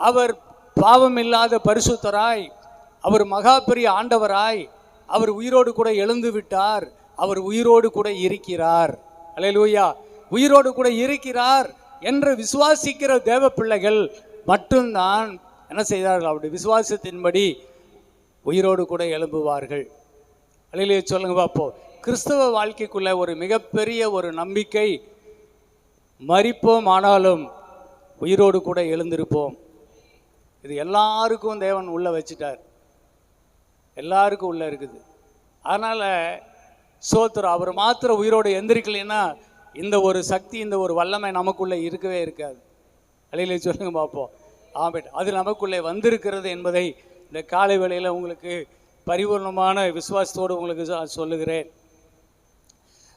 அவர் பாவம் இல்லாத பரிசுத்தராய், அவர் மகா பெரிய ஆண்டவராய், அவர் உயிரோடு கூட எழுந்து விட்டார், அவர் உயிரோடு கூட இருக்கிறார். அல்லேலூயா, உயிரோடு கூட இருக்கிறார் என்று விசுவாசிக்கிற தேவ பிள்ளைகள் மட்டும்தான் என்ன செய்தார்கள்? அவருடைய விசுவாசத்தின்படி உயிரோடு கூட எழும்புவார்கள். அல்லேலூயா சொல்லுங்க பார்ப்போம். கிறிஸ்தவ வாழ்க்கைக்குள்ள ஒரு மிகப்பெரிய ஒரு நம்பிக்கை, மரிப்போம் ஆனாலும் உயிரோடு கூட எழுந்திருப்போம். இது எல்லாருக்கும் தேவன் உள்ள வச்சுட்டார், எல்லாருக்கும் உள்ள இருக்குது. அதனால் சோத்திரம், அவர் மாத்திரம் உயிரோடு எந்திரிக்கலைன்னா இந்த ஒரு சக்தி, இந்த ஒரு வல்லமை நமக்குள்ளே இருக்கவே இருக்காது. அல்லேலூயா சொல்லுங்க பார்ப்போம். ஆமென். அது நமக்குள்ளே வந்திருக்கிறது என்பதை இந்த காலை வேளையில் உங்களுக்கு பரிபூர்ணமான விசுவாசத்தோடு உங்களுக்கு சொல்லுகிறேன்.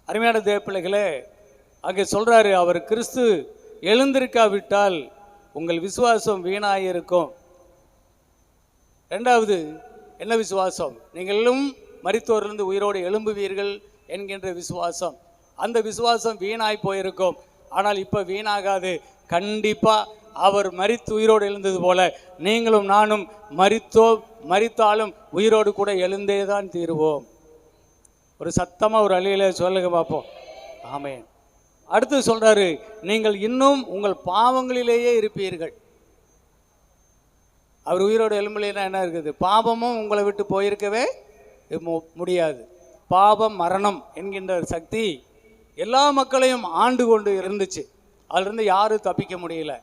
அருமையான தேவ பிள்ளைகளே, அங்கே சொல்கிறாரு, அவர் கிறிஸ்து எழுந்திருக்காவிட்டால் உங்கள் விசுவாசம் வீணாயிருக்கும். ரெண்டாவது என்ன விசுவாசம்? நீங்களும் மரித்தோரிலிருந்து உயிரோடு எழும்புவீர்கள் என்கின்ற விசுவாசம். அந்த விசுவாசம் வீணாய் போயிருக்கும். ஆனால் இப்போ வீணாகாது. கண்டிப்பாக அவர் மரித்து உயிரோடு எழுந்தது போல நீங்களும் நானும் மரித்தாலும் உயிரோடு கூட எழுந்தே தான் தீருவோம். ஒரு சத்தமாக ஒரு அழியில சொல்லுங்க பார்ப்போம். ஆமென். அடுத்து சொல்றாரு, நீங்கள் இன்னும் உங்கள் பாவங்களிலேயே இருப்பீர்கள். அவர் உயிரோடு எழும்பலைன்னா என்ன இருக்குது? பாவமும் உங்களை விட்டு போயிருக்கவே முடியாது. பாவம் மரணம் என்கின்ற சக்தி எல்லா மக்களையும் ஆண்டு கொண்டு இருந்துச்சு. அதிலிருந்து யாரும் தப்பிக்க முடியல.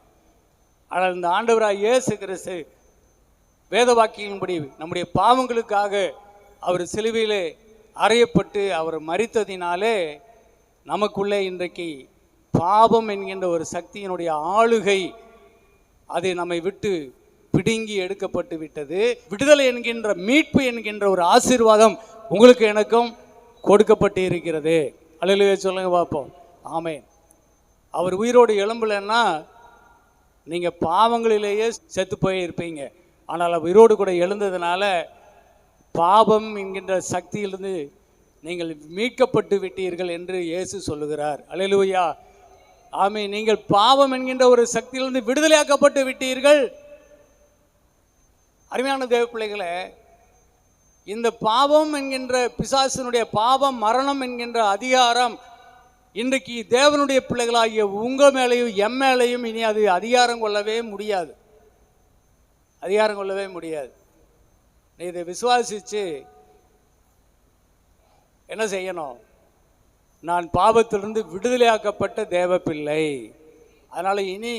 ஆனால் இந்த ஆண்டவராய் இயேசு கிறிஸ்து வேத வாக்கியின்படி நம்முடைய பாவங்களுக்காக அவர் சிலுவையிலே அறையப்பட்டு அவர் மரித்ததினாலே நமக்குள்ளே இன்றைக்கு பாவம் என்கின்ற ஒரு சக்தியினுடைய ஆளுகை அது நம்மை விட்டு பிடுங்கி எடுக்கப்பட்டு விட்டது. விடுதலை என்கின்ற மீட்பு என்கின்ற ஒரு ஆசீர்வாதம் உங்களுக்கு எனக்கும் கொடுக்கப்பட்டு இருக்கிறது. அல்லேலூயா சொல்லுங்க பார்ப்போம். ஆமென். அவர் உயிரோடு எழும்பலைன்னா நீங்கள் பாவங்களிலேயே செத்து போய் இருப்பீங்க. ஆனால் அவர் உயிரோடு கூட எழுந்ததுனால பாவம் என்கின்ற சக்தியிலிருந்து நீங்கள் மீட்கப்பட்டு விட்டீர்கள் என்று இயேசு சொல்லுகிறார். அல்லேலூயா. ஆமென். நீங்கள் பாவம் என்கின்ற ஒரு சக்தியிலிருந்து விடுதலையாக்கப்பட்டு விட்டீர்கள். அருமையான தேவ பிள்ளைகளே, இந்த பாவம் என்கின்ற பிசாசினுடைய பாவம் மரணம் என்கின்ற அதிகாரம் இன்றைக்கு தேவனுடைய பிள்ளைகளாகிய உங்கள் மேலேயும் எம் மேலேயும் இனி அது அதிகாரம் கொள்ளவே முடியாது. அதிகாரம் கொள்ளவே முடியாது. நீ இதை விசுவாசித்து என்ன செய்யணும்? நான் பாவத்திலிருந்து விடுதலையாக்கப்பட்ட தேவ பிள்ளை, அதனால் இனி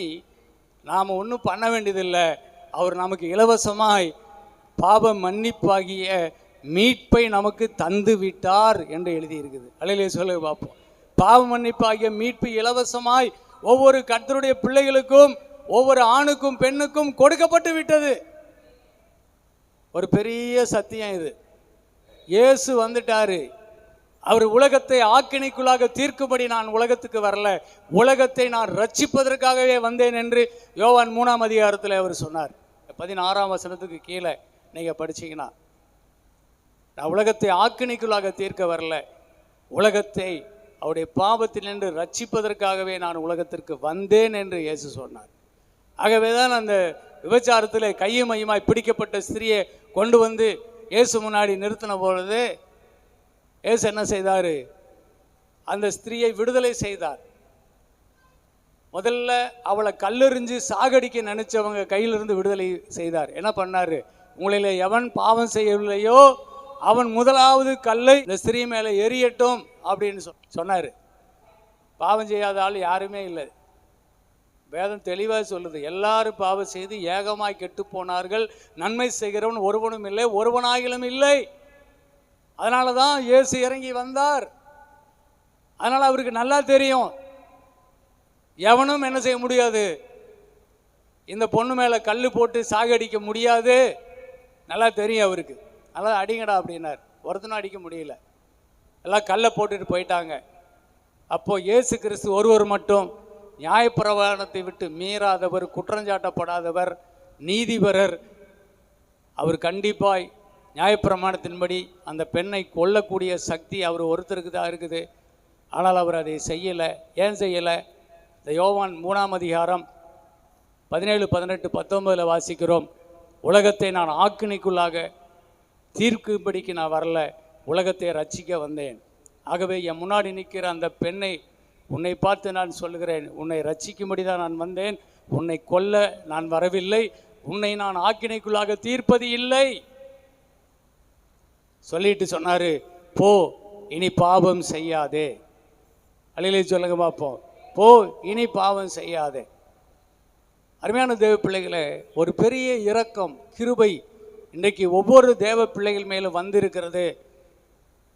நாம் ஒன்றும் பண்ண வேண்டியதில்லை. அவர் நமக்கு இலவசமாய் பாவ மன்னிப்பாகிய மீட்பை நமக்கு தந்து விட்டார் என்று எழுதியிருக்குது. அல்லேலூயா சொல்ல பார்ப்போம். பாவ மன்னிப்பாகிய மீட்பு இலவசமாய் ஒவ்வொரு கர்த்தருடைய பிள்ளைகளுக்கும் ஒவ்வொரு ஆணுக்கும் பெண்ணுக்கும் கொடுக்கப்பட்டு விட்டது. ஒரு பெரிய சத்தியம் இது. இயேசு வந்துட்டாரு. அவர் உலகத்தை ஆக்கினைக்குள்ளாக தீர்க்கும்படி நான் உலகத்துக்கு வரல, உலகத்தை நான் ரட்சிப்பதற்காகவே வந்தேன் என்று யோவான் 3ஆம் அதிகாரத்தில் அவர் சொன்னார். 16ஆம் வசனத்துக்கு கீழே நீங்கள் படிச்சீங்கன்னா, நான் உலகத்தை ஆக்கினைக்குள்ளாக தீர்க்க வரல, உலகத்தை அவருடைய பாவத்திலிருந்து ரட்சிப்பதற்காகவே நான் உலகத்திற்கு வந்தேன் என்று இயேசு சொன்னார். ஆகவே தான் அந்த விபச்சாரத்தில் கையும் மையுமாய் பிடிக்கப்பட்ட ஸ்திரியை கொண்டு வந்து இயேசு முன்னாடி நிறுத்தின பொழுது இயேசு என்ன செய்தார்? அந்த ஸ்திரியை விடுதலை செய்தார். முதல்ல அவளை கல்லெறிஞ்சு சாகடிக்க நினைச்சவங்க கையிலிருந்து விடுதலை செய்தார். என்ன பண்ணார்? உங்களில் எவன் பாவம் செய்யவில்லையோ அவன் முதலாவது கல்லை இந்த ஸ்திரீ மேலே எரியட்டும் அப்படின்னு சொன்னார். பாவம் செய்யாத ஆள் யாருமே இல்லை. வேதம் தெளிவாக சொல்லுது, எல்லாரும் பாவம் செய்து ஏகமாய் கெட்டு போனார்கள், நன்மை செய்கிறவன் ஒருவனும் இல்லை, ஒருவனாகிலும் இல்லை. அதனால தான் இயேசு இறங்கி வந்தார். அதனால் அவருக்கு நல்லா தெரியும், எவனும் என்ன செய்ய முடியாது, இந்த பொண்ணு மேலே கல் போட்டு சாகடிக்க முடியாது. நல்லா தெரியும் அவருக்கு. நல்லா அடிங்கடா அப்படின்னார். ஒருத்தனும் அடிக்க முடியல, எல்லாம் கல்லை போட்டுட்டு போயிட்டாங்க. அப்போது இயேசு கிறிஸ்து ஒருவர் மட்டும் நியாயப்பிரமாணத்தை விட்டு மீறாதவர், குற்றஞ்சாட்டப்படாதவர், நீதிபரர். அவர் கண்டிப்பாய் நியாயப்பிரமாணத்தின்படி அந்த பெண்ணை கொல்லக்கூடிய சக்தி அவர் ஒருத்தருக்கு தான் இருக்குது. ஆனால் அவர் அதை செய்யலை. ஏன் செய்யலை? இந்த யோவான் 3ஆம் அதிகாரம் 17, 18, 19 வாசிக்கிறோம். உலகத்தை நான் ஆக்கினைக்குள்ளாக தீர்க்கும்படிக்கு நான் வரல, உலகத்தை ரட்சிக்க வந்தேன். ஆகவே என் முன்னாடி நிற்கிற அந்த பெண்ணை உன்னை பார்த்து நான் சொல்லுகிறேன், உன்னை ரட்சிக்கும்படி தான் நான் வந்தேன், உன்னை கொல்ல நான் வரவில்லை, உன்னை நான் ஆக்கினைக்குள்ளாக தீர்ப்பது இல்லை சொல்லிட்டு சொன்னார், போ இனி பாவம் செய்யாதே. அல்லேலூயா சொல்லுங்க பார்ப்போம். போ இனி பாவம் செய்யாதே. அருமையான தேவ பிள்ளைகளை, ஒரு பெரிய இரக்கம் கிருபை இன்றைக்கு ஒவ்வொரு தேவ பிள்ளைகள் மேலும் வந்திருக்கிறது.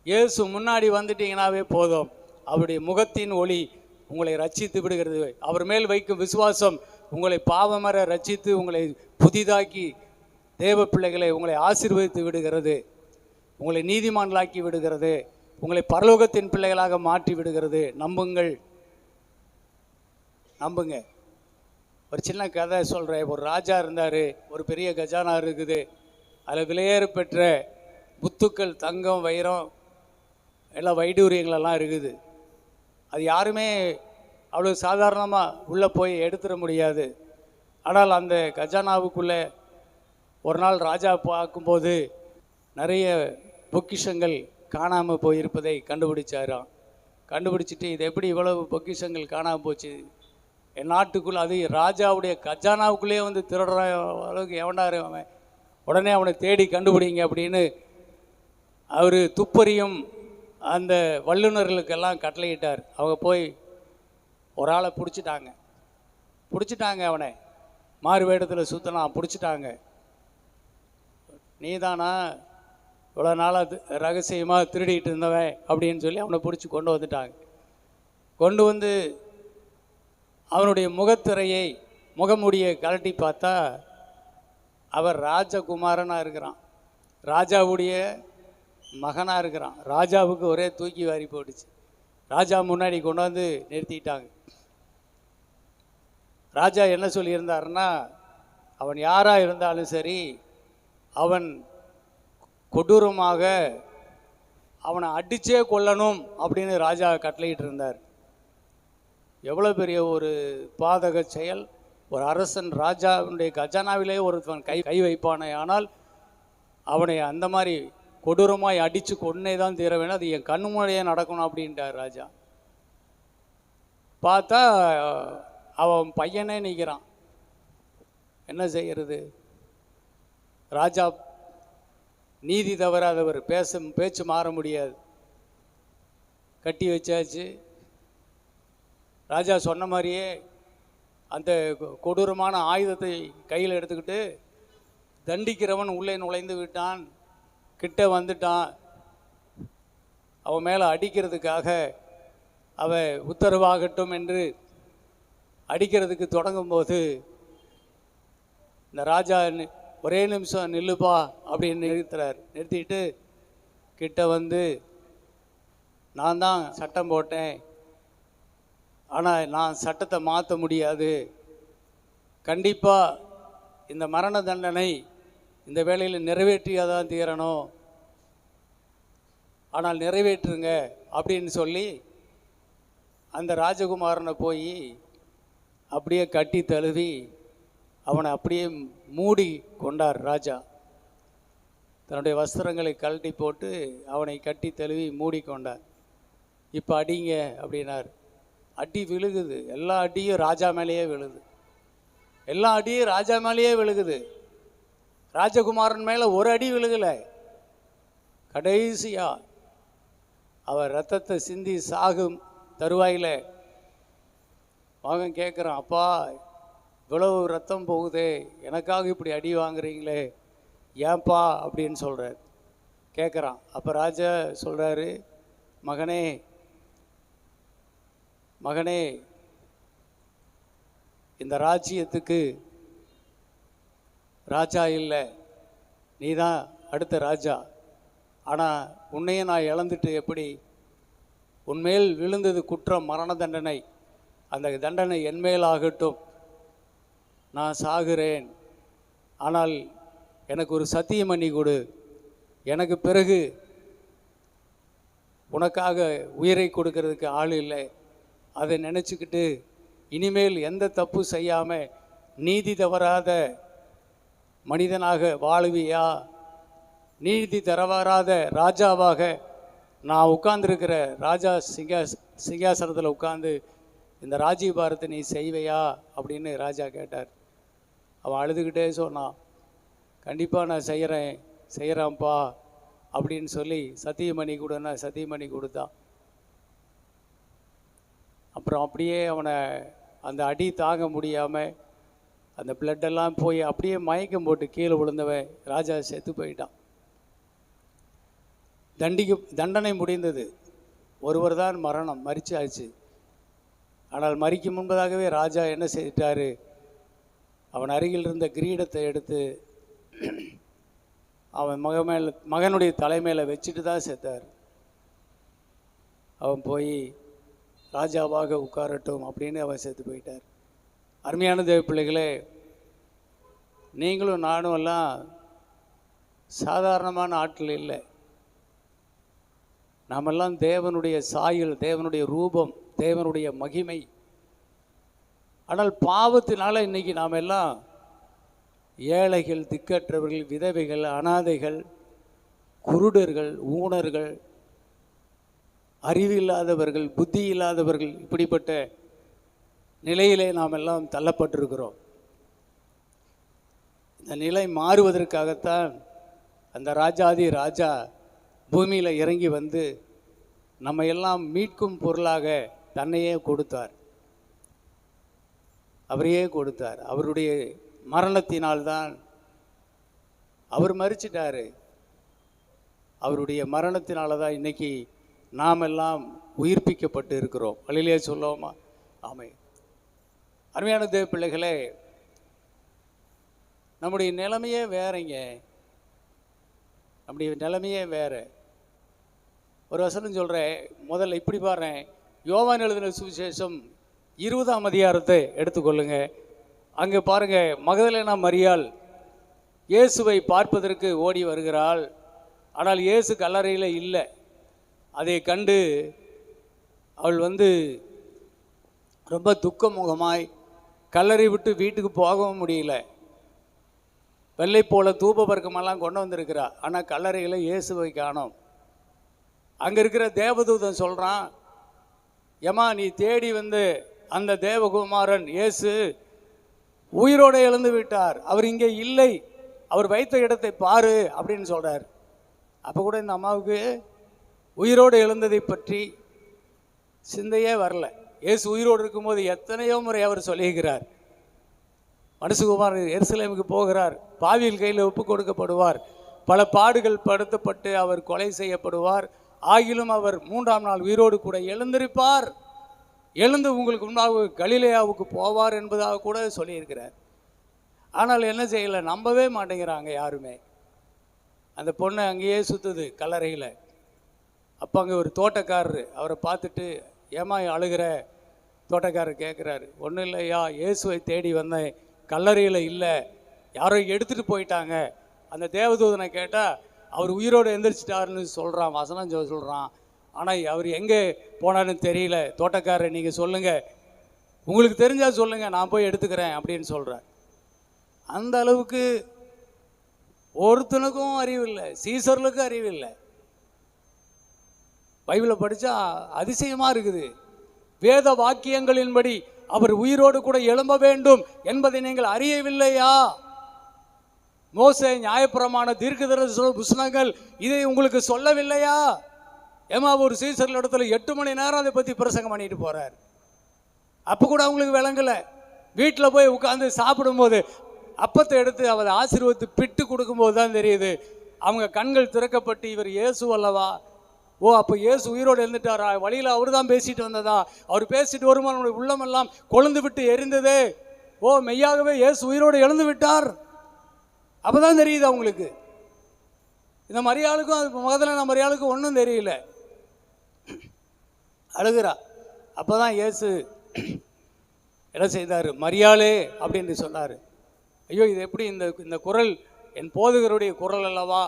இயேசு முன்னாடி வந்துட்டீங்கன்னாவே போதும், அவருடைய முகத்தின் ஒளி உங்களை ரட்சித்து விடுகிறது. அவர் மேல் வைக்கும் விசுவாசம் உங்களை பாவமர ரட்சித்து உங்களை புதிதாக்கி தேவ பிள்ளைகளை உங்களை ஆசீர்வதித்து விடுகிறது, உங்களை நீதிமான்களாக்கி விடுகிறது, உங்களை பரலோகத்தின் பிள்ளைகளாக மாற்றி விடுகிறது. நம்புங்கள், நம்புங்க. ஒரு சின்ன கதை சொல்கிறேன். ஒரு ராஜா இருந்தார், ஒரு பெரிய கஜானா இருக்குது, அதில் விலையேறு பெற்ற முத்துக்கள், தங்கம், வைரம், எல்லாம் வைடூரியங்களெல்லாம் இருக்குது. அது யாருமே அவ்வளோ சாதாரணமாக உள்ளே போய் எடுத்துட முடியாது. ஆனால் அந்த கஜானாவுக்குள்ளே ஒரு நாள் ராஜா பார்க்கும்போது நிறைய பொக்கிஷங்கள் காணாமல் போயிருப்பதை கண்டுபிடிச்சாராம். கண்டுபிடிச்சிட்டு இது எப்படி இவ்வளவு பொக்கிஷங்கள் காணாமல் போச்சு என் நாட்டுக்குள்ளே, அது ராஜாவுடைய கஜானாவுக்குள்ளேயே வந்து திருடுற அளவுக்கு எவனாரு அவன், உடனே அவனை தேடி கண்டுபிடிங்க அப்படின்னு அவர் துப்பறியும் அந்த வல்லுநர்களுக்கெல்லாம் கட்டளையிட்டார். அவங்க போய் ஒரு ஆளை பிடிச்சிட்டாங்க, அவனை மாறு வேடத்தில் சுற்றினான், பிடிச்சிட்டாங்க. நீ தானா இவ்வளோ நாளாக ரகசியமாக திருடிட்டு இருந்தவன் அப்படின்னு சொல்லி அவனை பிடிச்சி கொண்டு வந்துட்டாங்க. கொண்டு வந்து அவனுடைய முகத்திரையை முகமூடியை கழட்டி பார்த்தா அவர் ராஜகுமாரனாக இருக்கிறான், ராஜாவுடைய மகனாக இருக்கிறான். ராஜாவுக்கு ஒரே தூக்கி வாரி போட்டுச்சு. ராஜா முன்னாடி கொண்டு வந்து நிறுத்திட்டாங்க. ராஜா என்ன சொல்லியிருந்தாருன்னா, அவன் யாராக இருந்தாலும் சரி, அவன் கொடூரமாக அவனை அடிச்சே கொல்லணும் அப்படின்னு ராஜா கட்டளையிட்டு இருந்தார். எவ்வளோ பெரிய ஒரு பாதக செயல்! ஒரு அரசன் ராஜாவுடைய கஜானாவிலே ஒருத்தவன் கை வைப்பானே, ஆனால் அவனை அந்த மாதிரி கொடூரமாய் அடித்து கொன்னே தான் தீர வேணும், அது என் கண்ணு முன்னாடியே நடக்கணும் அப்படின்ட்டார் ராஜா. பார்த்தா அவன் பையனே நிற்கிறான். என்ன செய்கிறது? ராஜா நீதி தவறாதவர், பேச்சு மாற முடியாது. கட்டி வச்சாச்சு. ராஜா சொன்ன மாதிரியே அந்த கொடூரமான ஆயுதத்தை கையில் எடுத்துக்கிட்டு தண்டிக்கிறவன் உள்ளே நுழைந்து விட்டான். கிட்ட வந்துட்டான். அவன் மேலே அடிக்கிறதுக்காக அவன் உத்தரவாகட்டும் என்று அடிக்கிறதுக்கு தொடங்கும்போது இந்த ராஜா ஒரே நிமிஷம் நில்லுப்பா அப்படின்னு நிறுத்துறார். நிறுத்திட்டு கிட்ட வந்து, நான் தான் சட்டம் போட்டேன், ஆனால் நான் சட்டத்தை மாற்ற முடியாது. கண்டிப்பாக இந்த மரண தண்டனை இந்த வேளையில் நிறைவேற்றியாதான் தீரணும், ஆனால் நிறைவேற்றுங்க அப்படின்னு சொல்லி அந்த ராஜகுமாரனை போய் அப்படியே கட்டி தழுவி அவனை அப்படியே மூடி கொண்டார் ராஜா. தன்னுடைய வஸ்திரங்களை கழட்டி போட்டு அவனை கட்டி தழுவி மூடி கொண்டார். இப்போ அடிங்க அப்படின்னார். அடி விழுகுது. எல்லா அடியும் ராஜா மேலேயே விழுது. எல்லா அடியும் ராஜா மேலேயே விழுகுது. ராஜகுமாரன் மேலே ஒரு அடி விழுகலை. கடைசியா அவர் ரத்தத்தை சிந்தி சாகும் தருவாயில் மகன் கேட்குறான், அப்பா இவ்வளவு ரத்தம் போகுதே, எனக்காக இப்படி அடி வாங்குறீங்களே, ஏன்பா அப்படின்னு சொல்கிறார், கேட்குறான். அப்போ ராஜா சொல்கிறாரு, மகனே மகனே, இந்த ராஜ்யத்துக்கு ராஜா இல்லை, நீ தான் அடுத்த ராஜா. ஆனால் உன்னையும் நான் இழந்துட்டு எப்படி? உன்மேல் விழுந்தது குற்றம், மரண தண்டனை. அந்த தண்டனை என்மேல் ஆகட்டும். நான் சாகிறேன், ஆனால் எனக்கு ஒரு சத்தியம் பண்ணி கொடு. எனக்கு பிறகு உனக்காக உயிரை கொடுக்கறதுக்கு ஆள் இல்லை. அதை நினச்சிக்கிட்டு இனிமேல் எந்த தப்பு செய்யாமல் நீதி தவறாத மனிதனாக வாழுவியா? நீதி தவறாத ராஜாவாக நான் உட்கார்ந்துருக்கிற ராஜா சிங்காசனத்தில் உட்கார்ந்து இந்த ராஜ்யபாரத்தை நீ செய்வையா அப்படின்னு ராஜா கேட்டார். அவன் அழுதுகிட்டே சொன்னான், கண்டிப்பாக நான் செய்கிறேன்ப்பா அப்படின்னு சொல்லி சத்தியமணி கொடுன்னா சத்தியமணி கொடுத்தான். அப்புறம் அப்படியே அவனை அந்த அடி தாங்க முடியாமல் அந்த பிளட்டெல்லாம் போய் அப்படியே மயக்கம் போட்டு கீழே விழுந்தவன் ராஜா செத்து போயிட்டான். தண்டனை முடிந்தது. ஒருவர் தான் மரணம், மரிச்சாச்சு. ஆனால் மரிக்கும் முன்பதாகவே ராஜா என்ன செய்தார்? அவன் அருகில் இருந்த கிரீடத்தை எடுத்து அவன் மகனுடைய தலைமையில் வச்சுட்டு தான் செத்தார். அவன் போய் ராஜாவாக உட்காரட்டும் அப்படின்னு அவன் செத்து போயிட்டார். அருமையான தேவ பிள்ளைகளே, நீங்களும் நானும் எல்லாம் சாதாரணமான ஆட்கள் இல்லை. நாமெல்லாம் தேவனுடைய சாயல், தேவனுடைய ரூபம், தேவனுடைய மகிமை. ஆனால் பாவத்தினால இன்னைக்கு நாம் எல்லாம் ஏழைகள், திக்கற்றவர்கள், விதவைகள், அனாதைகள், குருடர்கள், ஊனர்கள், அறிவில்லாதவர்கள், புத்தி இல்லாதவர்கள், இப்படிப்பட்ட நிலையிலே நாம் எல்லாம் தள்ளப்பட்டிருக்கிறோம். இந்த நிலை மாறுவதற்காகத்தான் அந்த ராஜாதி ராஜா பூமியில் இறங்கி வந்து நம்ம எல்லாம் மீட்கும் பொருளாக தன்னையே கொடுத்தார். அவரையே கொடுத்தார். அவருடைய மரணத்தினால்தான் அவர் மரிச்சிட்டாரு. அவருடைய மரணத்தினால தான் இன்னைக்கு நாம் எல்லாம் உயிர்ப்பிக்கப்பட்டு இருக்கிறோம். வழியிலே சொல்லுவோமா? ஆமை. அருமையான தேவ பிள்ளைகளே, நம்முடைய நிலைமையே வேறங்க. நம்முடைய நிலைமையே வேற. ஒரு வசனம் சொல்கிறேன், முதல்ல இப்படி பாருறேன். யோவான் எழுதின சுவிசேஷம் 20ஆம் அதிகாரத்தை எடுத்துக்கொள்ளுங்க. அங்கே பாருங்க, மகதலேனா மரியாள் இயேசுவை பார்ப்பதற்கு ஓடி வருகிறாள். ஆனால் இயேசு கல்லறையில் இல்லை. அதை கண்டு அவள் ரொம்ப துக்கமுகமாய் கல்லறை விட்டு வீட்டுக்கு போகவும் முடியல. வெள்ளை போல தூப வர்க்கமெல்லாம் கொண்டு வந்திருக்கிறா. ஆனால் கல்லறையில் இயேசுவை காணோம். அங்கே இருக்கிற தேவதூதன் சொல்கிறான், ஏமா நீ தேடி அந்த தேவகுமாரன் இயேசு உயிரோடு எழுந்து விட்டார், அவர் இங்கே இல்லை, அவர் வைத்த இடத்தை பாரு அப்படின்னு சொல்கிறார். அப்போ கூட இந்த அம்மாவுக்கு உயிரோடு எழுந்ததை பற்றி சிந்தையே வரல. இயேசு உயிரோடு இருக்கும்போது எத்தனையோ முறை அவர் சொல்லியிருக்கிறார், மனுஷகுமாரன் எருசலேமுக்கு போகிறார், பாவியல் கையில் ஒப்பு கொடுக்கப்படுவார், பல பாடுகள் படுத்தப்பட்டு அவர் கொலை செய்யப்படுவார், ஆகிலும் அவர் 3ஆம் நாள் உயிரோடு கூட எழுந்திருப்பார், எழுந்து உங்களுக்கு முன்பாக கலிலேயாவுக்கு போவார் என்பதாக கூட சொல்லியிருக்கிறார். ஆனால் என்ன செய்யலை, நம்பவே மாட்டேங்கிறாங்க யாருமே. அந்த பொண்ணை அங்கேயே சுற்றுது கல்லறையில். அப்போ அங்கே ஒரு தோட்டக்காரரு அவரை பார்த்துட்டு, ஏமா அழுகிற? தோட்டக்காரர் கேட்குறாரு, ஒன்றும் இல்லையா, இயேசுவை தேடி வந்தேன், கல்லறையில் இல்லை, யாரோ எடுத்துகிட்டு போயிட்டாங்க. அந்த தேவதூதனை கேட்டால் அவர் உயிரோடு எந்திரிச்சிட்டாருன்னு சொல்கிறான், வசனம் சொல்கிறான். ஆனால் அவர் எங்கே போனாருன்னு தெரியல. தோட்டக்காரர் நீங்கள் சொல்லுங்கள், உங்களுக்கு தெரிஞ்சால் சொல்லுங்கள், நான் போய் எடுத்துக்கிறேன் அப்படின்னு சொல்கிறார். அந்த அளவுக்கு ஒருத்தனுக்கும் அறிவில்லை, சீசர்களுக்கும் அறிவில்லை. பைபிளை படித்தா அதிசயமாக இருக்குது. வேத வாக்கியங்களின்படி அவர் உயிரோடு கூட எழும்ப வேண்டும் என்பதை நீங்கள் அறியவில்லையா? மோசே நியாயப்பிரமாண தீர்க்கதரிசன புஸ்தகங்கள் இதை உங்களுக்கு சொல்லவில்லையா? ஏமா ஒரு சீசர்கள் இடத்துல 8 மணி நேரம் அதை பற்றி பிரசங்கம் பண்ணிட்டு போகிறார். அப்போ கூட அவங்களுக்கு விளங்கலை. வீட்டில் போய் உட்காந்து சாப்பிடும்போது அப்பத்தை எடுத்து அவர் ஆசீர்வதித்து பிட்டு கொடுக்கும்போது தான் தெரியுது, அவங்க கண்கள் திறக்கப்பட்டு இவர் இயேசு அல்லவா, ஓ அப்போ இயேசு உயிரோடு எழுந்துட்டாரா, வழியில் அவர் தான் பேசிட்டு வந்ததா, அவர் பேசிட்டு வருமானம் நம்முடைய உள்ளமெல்லாம் கொழுந்து விட்டு எரிந்ததே, ஓ மெய்யாகவே இயேசு உயிரோடு எழுந்து விட்டார். அப்போ தான் தெரியுது அவங்களுக்கு. இந்த மரியாளுக்கும் மகதலேனா மரியாளுக்கும் ஒன்றும் தெரியல, அழுகிறா. அப்போ தான் இயேசு என்ன செய்தார், மரியாளே அப்படின்னு சொன்னார். ஐயோ இது எப்படி இந்த குரல் என் போதகருடைய குரல் அல்லவா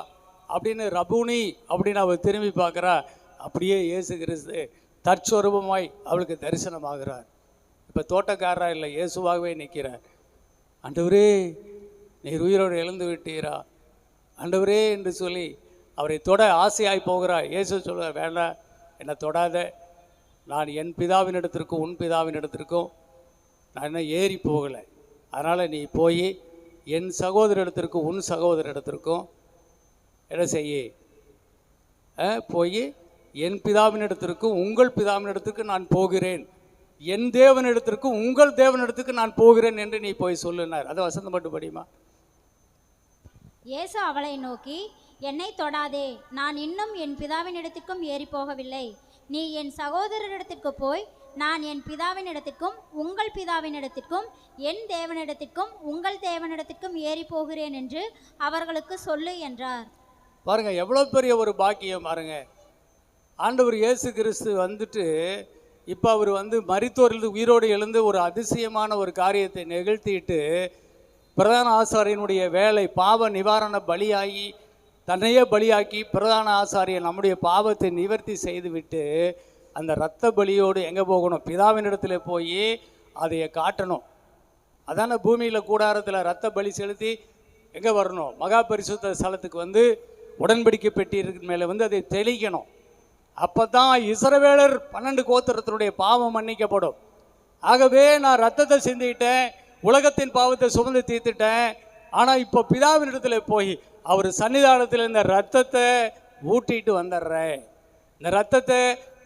அப்படின்னு ரபுனி அப்படின்னு அவள் திரும்பி பார்க்குறா. அப்படியே இயேசு கிறிஸ்து தற்சொரூபமாய் அவளுக்கு தரிசனமாகிறார். இப்போ தோட்டக்காரரா இல்லை, இயேசுவாகவே நிற்கிறார். ஆண்டவரே நீர் உயிரோடு எழுந்து விட்டீரா ஆண்டவரே என்று சொல்லி அவரை தொட ஆசையாய் போகிறார். இயேசு சொல்ல, வேண்டாம் என்னை தொடாத, நான் என் பிதாவின் இடத்திற்கும் உன் பிதாவின் இடத்திற்கும் நான் என்ன ஏறி போகலை, அதனால் நீ போய் என் சகோதர இடத்திற்கும் உன் சகோதர இடத்திற்கும் என்ன செய்ய, போய் என் பிதாவின் இடத்திற்கும் உங்கள் பிதாவின் இடத்துக்கு நான் போகிறேன், என் தேவனிடத்திற்கும் உங்கள் தேவனிடத்துக்கு நான் போகிறேன் என்று நீ போய் சொல்லுனார். அதை வசந்தம் மட்டும் படியுமா? இயேசு அவளை நோக்கி, என்னை தொடாதே, நான் இன்னும் என் பிதாவின் இடத்திற்கும் ஏறி போகவில்லை, நீ என் சகோதரரிடத்திற்கு போய் நான் என் பிதாவின் இடத்திற்கும் உங்கள் பிதாவின் இடத்திற்கும் என் தேவனிடத்திற்கும் உங்கள் தேவனிடத்திற்கும் ஏறி போகிறேன் என்று அவர்களுக்கு சொல்லு என்றார். பாருங்க எவ்வளோ பெரிய ஒரு பாக்கியம் பாருங்க. ஆண்டவர் இயேசு கிறிஸ்து வந்துட்டு இப்போ அவர் மரித்தோரிலிருந்து உயிரோடு எழுந்து ஒரு அதிசயமான ஒரு காரியத்தை நிகழ்த்திட்டு பிரதான ஆசாரியனுடைய வேலை பாவ நிவாரண பலியாகி தன்னையே பலியாக்கி பிரதான ஆசாரியன் நம்முடைய பாவத்தை நிவர்த்தி செய்துவிட்டு அந்த இரத்த பலியோடு எங்கே போகணும், பிதாவின் இடத்துல போய் அதையை காட்டணும். அதான பூமியில் கூடாரத்தில் இரத்த பலி செலுத்தி எங்கே வரணும், மகா பரிசுத்த ஸ்தலத்துக்கு உடன்படிக்கை பெட்டி மேலே அதை தெளிக்கணும். அப்போ தான் இஸ்ரவேலர் 12 கோத்திரத்தினுடைய பாவம் மன்னிக்கப்படும். ஆகவே நான் ரத்தத்தை சிந்திட்டேன், உலகத்தின் பாவத்தை சுமந்து தீர்த்துட்டேன். ஆனால் இப்போ பிதாவின் இடத்துல போய் அவர் சன்னிதானத்தில் இந்த ரத்தத்தை ஊட்டிட்டு வந்துடுறேன், இந்த ரத்தத்தை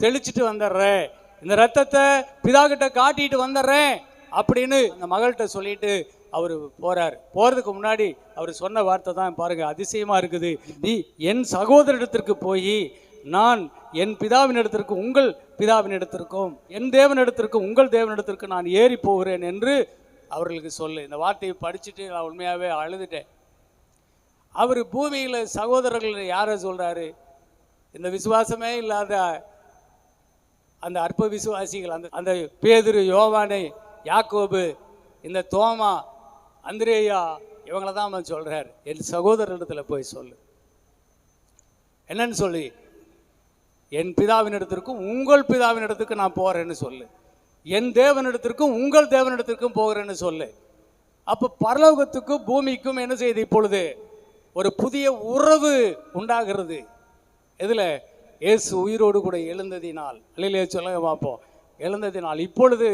தெளிச்சிட்டு வந்துடுறேன், இந்த ரத்தத்தை பிதா கிட்ட காட்டிட்டு வந்துடுறேன் அப்படின்னு அந்த மகள்கிட்ட சொல்லிட்டு அவர் போறார். போறதுக்கு முன்னாடி அவர் சொன்ன வார்த்தை தான் பாருங்க, அதிசயமா இருக்குது. நீ என் சகோதரிடத்திற்கு போய் நான் என் பிதாவின் இடத்திற்கு உங்கள் பிதாவின் இடத்திற்கும் என் தேவனிடத்திற்கும் உங்கள் தேவனிடத்திற்கு நான் ஏறி போகிறேன் என்று அவர்களுக்கு சொல்லு. இந்த வார்த்தையை படிச்சுட்டு நான் உண்மையாகவே அழுதுட்டேன். அவர் பூமியில் சகோதரர்கள் யாரை சொல்றாரு? இந்த விசுவாசமே இல்லாத அந்த அற்ப விசுவாசிகள், அந்த பேதுரு, யோவானை, யாக்கோபு, இந்த தோமா, அந்திரேயா, இவங்களை தான் அவன் சொல்றாரு, என் சகோதரரிடத்துல போய் சொல்லு. என்னன்னு சொல்லி? என் பிதாவின் இடத்திற்கும் உங்கள் பிதாவின் இடத்துக்கு நான் போறேன்னு சொல்லு, என் தேவனிடத்திற்கும் உங்கள் தேவனிடத்திற்கும் போகிறேன்னு சொல்லு. அப்போ பரலோகத்துக்கும் பூமிக்கும் என்ன செய்யுது? இப்பொழுது ஒரு புதிய உறவு உண்டாகிறது. எதில்? இயேசு உயிரோடு கூட எழுந்ததினால். அல்லேலூயா சொல்லுங்க பார்ப்போம். எழுந்ததினால் இப்பொழுது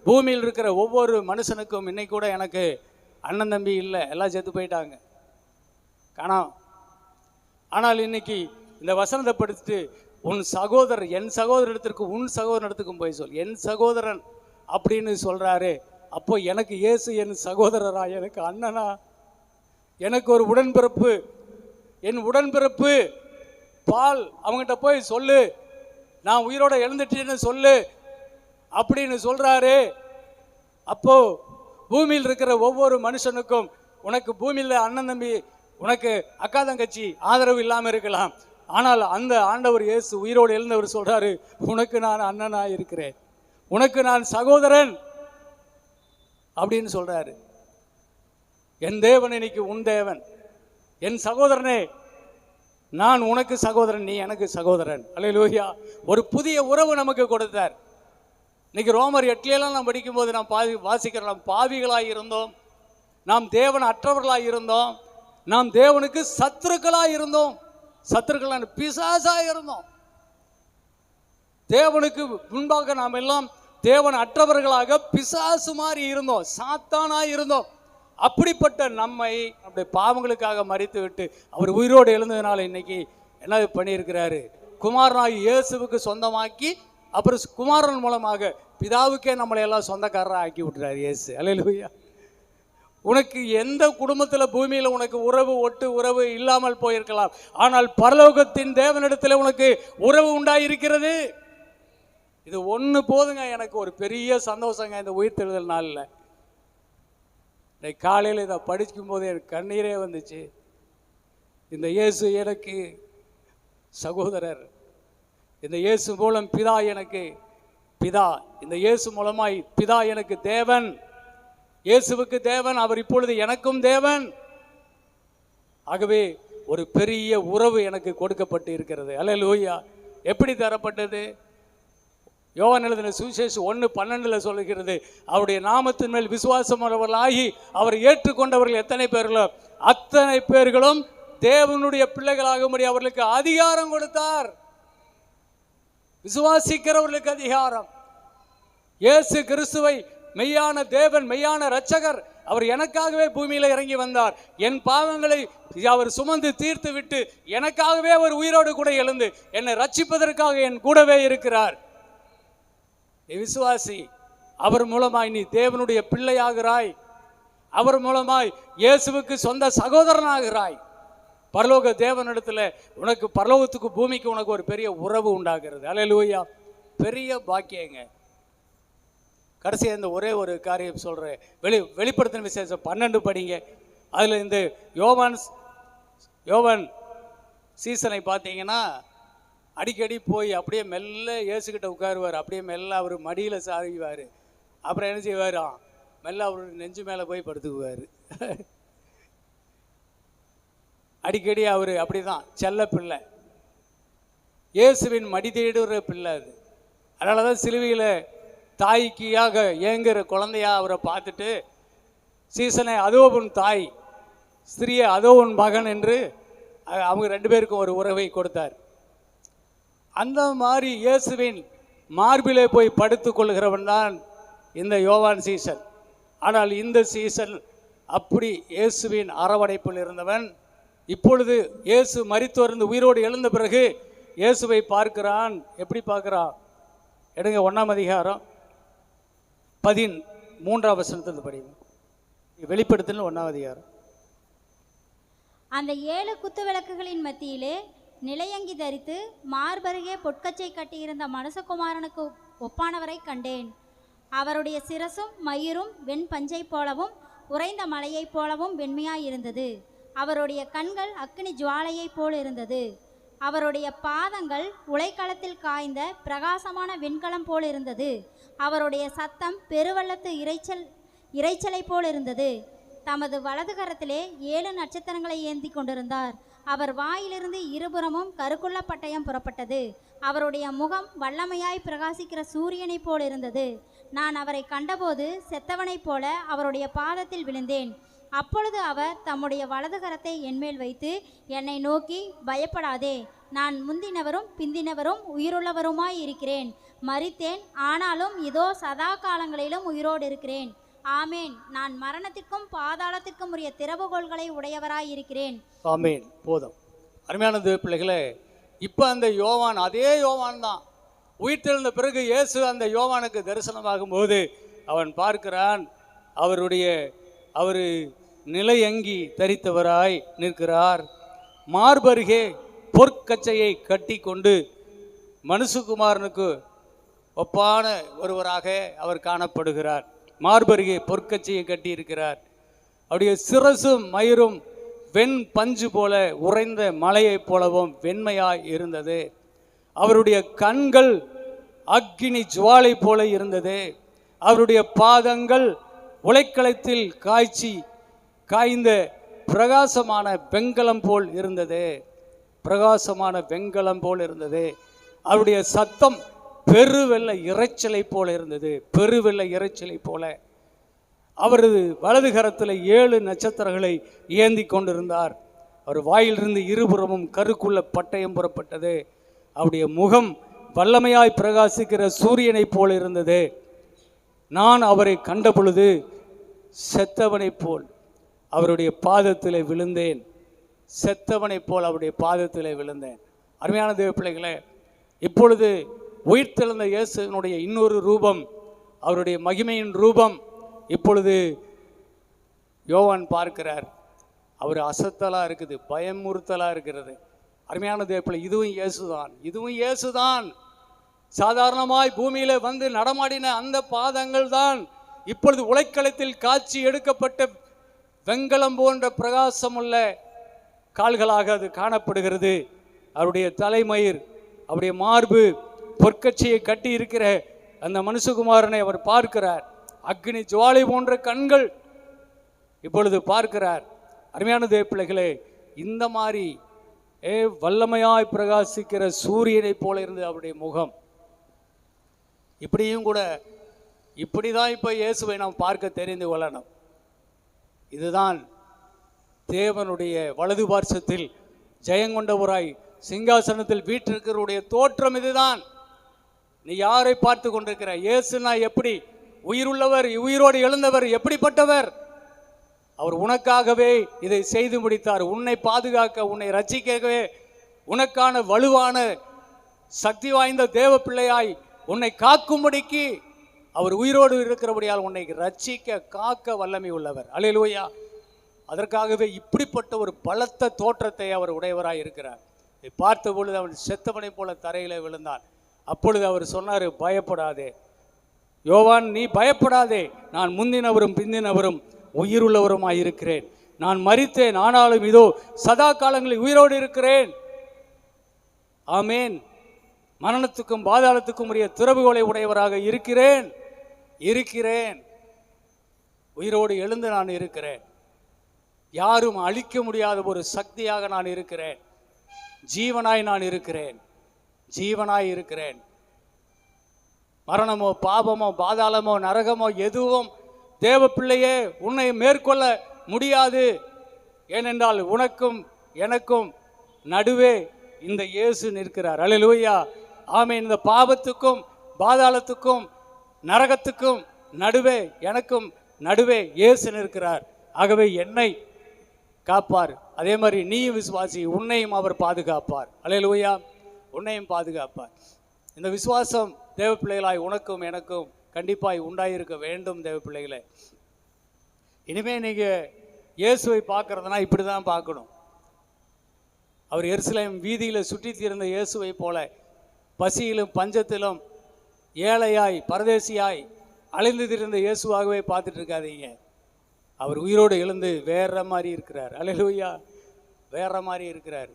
பூமியில் இருக்கிற ஒவ்வொரு மனுஷனுக்கும் இன்னைக்கு கூட எனக்கு அண்ணன் தம்பி இல்லை, எல்லாம் செத்து போயிட்டாங்க, காணாம். ஆனால் இன்னைக்கு இந்த வசனத்தை படிச்சுட்டு உன் சகோதரர், என் சகோதரத்திற்கு உன் சகோதரத்துக்கும் போய் சொல், என் சகோதரன் அப்படின்னு சொல்றாரு. அப்போ எனக்கு இயேசு என் சகோதரரா, எனக்கு அண்ணனா, எனக்கு ஒரு உடன்பிறப்பு, என் உடன்பிறப்பு பால், அவங்ககிட்ட போய் சொல்லு, நான் உயிரோட எழுந்துட்டேன்னு சொல்லு அப்படின்னு சொல்றாரு. அப்போ பூமியில் இருக்கிற ஒவ்வொரு மனுஷனுக்கும், உனக்கு பூமியில் அண்ணன் தம்பி, உனக்கு அக்கா தங்கச்சி ஆதரவு இல்லாமல் இருக்கலாம், ஆனால் அந்த ஆண்டவர் இயேசு உயிரோடு எழுந்தவர் சொல்றாரு, உனக்கு நான் அண்ணனா இருக்கிறேன், உனக்கு நான் சகோதரன் அப்படின்னு சொல்றாரு. என் தேவன் இன்னைக்கு உன் தேவன், என் சகோதரனே நான் உனக்கு சகோதரன், நீ எனக்கு சகோதரன். அல்லேலூயா. ஒரு புதிய உறவு நமக்கு கொடுத்தார். இன்னைக்கு ரோமர் 8 நாம் படிக்கும்போது நாம் வாசிக்கிறோம், நாம் பாவிகளாய் இருந்தோம், நாம் தேவன் அற்றவர்களாய் இருந்தோம், நாம் தேவனுக்கு சத்துருக்களாய் இருந்தோம், சத்துருக்களான பிசாசாய் இருந்தோம். தேவனுக்கு முன்பாக நாம் எல்லாம் தேவன் அற்றவர்களாக பிசாசு மாதிரி இருந்தோம், சாத்தானாய் இருந்தோம். அப்படிப்பட்ட நம்மை நம்முடைய பாவங்களுக்காக மரித்து விட்டு அவர் உயிரோடு எழுந்ததுனால இன்னைக்கு என்ன பண்ணியிருக்கிறாரு? குமாரனாகி இயேசுவுக்கு சொந்தமாக்கி, அப்புறம் குமாரன் மூலமாக பிதாவுக்கே நம்மளை எல்லாம் சொந்தக்காரராக ஆக்கி விட்டுறாரு இயேசு. அல்லேலூயா. உனக்கு எந்த குடும்பத்தில் பூமியில் உனக்கு உறவு, ஒட்டு உறவு இல்லாமல் போயிருக்கலாம், ஆனால் பரலோகத்தின் தேவனிடத்தில் உனக்கு உறவு உண்டாயிருக்கிறது. இது ஒன்று போதுங்க, எனக்கு ஒரு பெரிய சந்தோஷங்க இந்த உயிர்த்தெழுதல் நாளில். காலையில் இதை படிக்கும் போது எனக்கு கண்ணீரே வந்துச்சு. இந்த இயேசு எனக்கு சகோதரர், இந்த இயேசு மூலம் பிதா எனக்கு பிதா, இந்த இயேசு மூலமாய் பிதா எனக்கு தேவன், இயேசுவுக்கு தேவன், அவர் இப்பொழுது எனக்கும் தேவன். ஆகவே ஒரு பெரிய உறவு எனக்கு கொடுக்கப்பட்டு இருக்கிறது. அல்லேலூயா. எப்படி தரப்பட்டது? யோவான் எழுதின சுவிசேஷம் 1:12 சொல்லுகிறது, அவருடைய நாமத்தின் மேல் விசுவாசம் உள்ளவர்களாகி அவரை ஏற்றுக்கொண்டவர்கள் எத்தனை பேர்களோ அத்தனை பேர்களும் தேவனுடைய பிள்ளைகளாகும்படி அவர்களுக்கு அதிகாரம் கொடுத்தார். விசுவாசிக்கிறவர்களுக்கு அதிகாரம். இயேசு கிறிஸ்துவை மெய்யான தேவன், மெய்யான இரட்சகர், அவர் எனக்காகவே பூமியில இறங்கி வந்தார். என் பாவங்களை அவர் சுமந்து தீர்த்து விட்டு எனக்காகவே அவர் உயிரோடு கூட எழுந்து என்னை ரட்சிப்பதற்காக என் கூடவே இருக்கிறார். விசுவாசி, அவர் மூலமாய் நீ தேவனுடைய பிள்ளையாகிறாய், அவர் மூலமாய் இயேசுவுக்கு சொந்த சகோதரனாகிறாய். பரலோக தேவனிடத்துல உனக்கு, பரலோகத்துக்கு பூமிக்கு உனக்கு ஒரு பெரிய உறவு உண்டாகிறது. அல்லேலூயா. பெரிய பாக்கியங்க. கடைசியாக இந்த ஒரே ஒரு காரியம் சொல்கிறேன். வெளிப்படுத்தின விசேஷம் 12 படிங்க. அதில் இந்த யோவான் சீசனை பார்த்தீங்கன்னா அடிக்கடி போய் அப்படியே மெல்ல இயேசுக்கிட்ட உட்காருவார், அப்படியே மெல்ல அவர் மடியில் சாகிவார். அப்புறம் என்ன செய்வார்? மெல்ல அவர் நெஞ்சு மேலே போய் படுத்துக்குவார். அடிக்கடி அவர் அப்படி தான் செல்ல பிள்ளை, இயேசுவின் மடி தேடுற பிள்ளை அது. அதனால தான் சிலுவையில் தாய்க்காக ஏங்குற குழந்தையா அவரை பார்த்துட்டு சீசனை அதோ உன் தாய், ஸ்திரியை அதோ உன் மகன் என்று அவங்க 2 பேருக்கும் ஒரு உறவை கொடுத்தார். அந்த மாதிரி இயேசுவின் மார்பிலே போய் படுத்து கொள்கிறவன் தான் இந்த யோவான் சீசன். ஆனால் இந்த சீசன் அப்படி இயேசுவின் அரவணைப்பில் இருந்தவன் இப்பொழுது இயேசு மரித்தோர்ந்து உயிரோடு எழுந்த பிறகு இயேசுவை பார்க்கிறான். எப்படி பார்க்கிறான்? எடுங்க 1ஆம் அதிகாரம் 13ஆம் வசனத்திலிருந்து படிங்க. வெளிப்படுத்தல் 1ஆம் அதிகாரம். அந்த 7 குத்துவிளக்குகளின் மத்தியிலே நிலையங்கி தரித்து மார்பருகே பொற்கச்சை கட்டியிருந்த மனுஷகுமாரனுக்கு ஒப்பானவரை கண்டேன். அவருடைய சிரசும் மயிரும் வெண் பஞ்சை போலவும் உறைந்த மலையைப் போலவும் வெண்மையாயிருந்தது. அவருடைய கண்கள் அக்கினி ஜுவாலையைப் போல் இருந்தது. அவருடைய பாதங்கள் உலைக்களத்தில் காய்ந்த பிரகாசமான வெண்கலம் போல் இருந்தது. அவருடைய சத்தம் பெருவெள்ளத்து இரைச்சலை போல் இருந்தது. தமது வலது கரத்திலே 7 நட்சத்திரங்களை ஏந்தி கொண்டிருந்தார். அவர் வாயிலிருந்து இருபுறமும் கருக்குள்ள பட்டயம் புறப்பட்டது. அவருடைய முகம் வல்லமையாய் பிரகாசிக்கிற சூரியனைப் போல் இருந்தது. நான் அவரை கண்டபோது செத்தவனைப் போல அவருடைய பாதத்தில் விழுந்தேன். அப்பொழுது அவர் தம்முடைய வலது கரத்தை என்மேல் வைத்து என்னை நோக்கி, பயப்படாதே, நான் முந்தினவரும் பிந்தினவரும் உயிருள்ளவருமாய் இருக்கிறேன். மரித்தேன், ஆனாலும் இதோ சதா காலங்களிலும் உயிரோடு இருக்கிறேன். ஆமேன். நான் மரணத்திற்கும் பாதாளத்திற்கும் உரிய திறவுகோள்களை உடையவராய் இருக்கிறேன். ஆமேன். போதும். அருமையான தேவ பிள்ளைகளே, இப்போ அந்த யோவான் அதே யோவான் தான். உயிர்த்தெழுந்த பிறகு இயேசு அந்த யோவானுக்கு தரிசனமாகும் போது அவன் பார்க்கிறான், அவர் நிலையங்கி தரித்தவராய் நிற்கிறார். மார்பருகே பொற்கச்சையை கட்டி கொண்டு மனுஷகுமாரனுக்கு ஒப்பான ஒருவராக அவர் காணப்படுகிறார். மார்பருகே பொற்கச்சையை கட்டி இருக்கிறார். அவருடைய சிரசும் மயிரும் வெண் பஞ்சு போல உறைந்த மலையைப் போலவும் வெண்மையாய் இருந்தது. அவருடைய கண்கள் அக்கினி ஜுவாலை போல இருந்தது. அவருடைய பாதங்கள் உலைக்களத்தில் காய்ந்த பிரகாசமான வெண்கலம் போல் இருந்தது. பிரகாசமான வெண்கலம் போல் இருந்தது. அவருடைய சத்தம் பெருவெள்ள இரைச்சலை போல இருந்தது. பெருவெள்ள இரைச்சலை போல. அவரது வலது கரத்தில் 7 நட்சத்திரங்களை ஏந்தி கொண்டிருந்தார். அவர் வாயிலிருந்து இருபுறமும் கருக்குள்ள பட்டயம் புறப்பட்டது. அவருடைய முகம் வல்லமையாய் பிரகாசிக்கிற சூரியனைப் போல் இருந்தது. நான் அவரை கண்ட பொழுது செத்தவனைப் போல் அவருடைய பாதத்தில் விழுந்தேன். செத்தவனைப் போல் அவருடைய பாதத்தில் விழுந்தேன். அருமையான தேவ பிள்ளைகளே, இப்பொழுது உயிர்த்தெழுந்த இயேசுவினுடைய இன்னொரு ரூபம், அவருடைய மகிமையின் ரூபம் இப்பொழுது யோவான் பார்க்கிறார். அவர் அசத்தலாக இருக்குது, பயமுறுத்தலாக இருக்கிறது. அருமையான தேவ பிள்ளை, இதுவும் இயேசுதான். சாதாரணமாய் பூமியில வந்து நடமாடின அந்த பாதங்கள் தான் இப்பொழுது உலைக்களத்தில் காட்சி எடுக்கப்பட்ட வெண்கலம் போன்ற பிரகாசமுள்ள கால்களாக அது காணப்படுகிறது. அவருடைய தலைமயிர், அவருடைய மார்பு பொற்கட்சியை கட்டி இருக்கிற அந்த மனுஷகுமாரனை அவர் பார்க்கிறார். அக்னி ஜுவாலை போன்ற கண்கள் இப்பொழுது பார்க்கிறார். அருமையான தேவ பிள்ளைகளே, இந்த மாதிரி வல்லமையாய் பிரகாசிக்கிற சூரியனை போல இருந்தது அவருடைய முகம். இப்படிதான் இப்போ இயேசுவை நாம் பார்க்க தெரிந்து கொள்ளணும். இதுதான் தேவனுடைய வலது பார்சத்தில் ஜெயங்கொண்டவராய் சிங்காசனத்தில் வீற்றிருக்கிறவருடைய தோற்றம். இதுதான். நீ யாரை பார்த்து கொண்டிருக்கிற? இயேசுனா எப்படி? உயிருள்ளவர், உயிரோடு எழுந்தவர். எப்படிப்பட்டவர்? அவர் உனக்காகவே இதை செய்து முடித்தார். உன்னை பாதுகாக்க, உன்னை ரட்சிக்கவே, உனக்கான வலுவான சக்தி வாய்ந்த தேவ பிள்ளையாய் உன்னை காக்கும்படிக்கு அவர் உயிரோடு இருக்கிறபடியால் உன்னை ரட்சிக்க காக்க வல்லமை உள்ளவர். அல்லேலூயா. அதற்காகவே இப்படிப்பட்ட ஒரு பலத்த தோற்றத்தை அவர் உடையவராய் இருக்கிறார். பார்த்த பொழுது அவன் செத்தவனை போல தரையில விழுந்தான். அப்பொழுது அவர் சொன்னார், பயப்படாதே யோவான், நீ பயப்படாதே. நான் முந்தினவரும் பிந்தினவரும் உயிருள்ளவருமாய் இருக்கிறேன். நான் மரித்தேன், ஆனாலும் இதோ சதா காலங்களில் உயிரோடு இருக்கிறேன். ஆமேன். மரணத்துக்கும் பாதாளத்துக்கும் உரிய திறவுகோலை உடையவராக இருக்கிறேன். உயிரோடு எழுந்து நான் இருக்கிறேன். யாரும் அழிக்க முடியாத ஒரு சக்தியாக நான் இருக்கிறேன். ஜீவனாய் நான் இருக்கிறேன். மரணமோ பாபமோ பாதாளமோ நரகமோ எதுவும் தேவ பிள்ளையே உன்னை மேற்கொள்ள முடியாது. ஏனென்றால் உனக்கும் எனக்கும் நடுவே இந்த இயேசு நிற்கிறார். அல்லேலூயா. ஆமென். இந்த பாவத்துக்கும் பாதாளத்துக்கும் நரகத்துக்கும் நடுவே, எனக்கும் நடுவே இயேசு இருக்கிறார். ஆகவே என்னை காப்பார். அதே மாதிரி நீயும் விசுவாசி, உன்னையும் அவர் பாதுகாப்பார். அல்லேலூயா, உன்னையும் பாதுகாப்பார். இந்த விசுவாசம் தேவ பிள்ளைகளாய் உனக்கும் எனக்கும் கண்டிப்பாய் உண்டாயிருக்க வேண்டும். தேவ பிள்ளைகளே, இனிமேல் நீங்கள் இயேசுவை பார்க்குறதுனா இப்படி தான் பார்க்கணும். அவர் எருசலேம் வீதியில் சுற்றி திரிந்த இயேசுவை போல பசியிலும் பஞ்சத்திலும் ஏழையாய் பரதேசியாய் அலைந்து திரிந்த இயேசுவாகவே பார்த்துட்டு இருக்காதீங்க. அவர் உயிரோடு எழுந்து வேற மாதிரி இருக்கிறார். அல்லேலூயா, வேற மாதிரி இருக்கிறார்.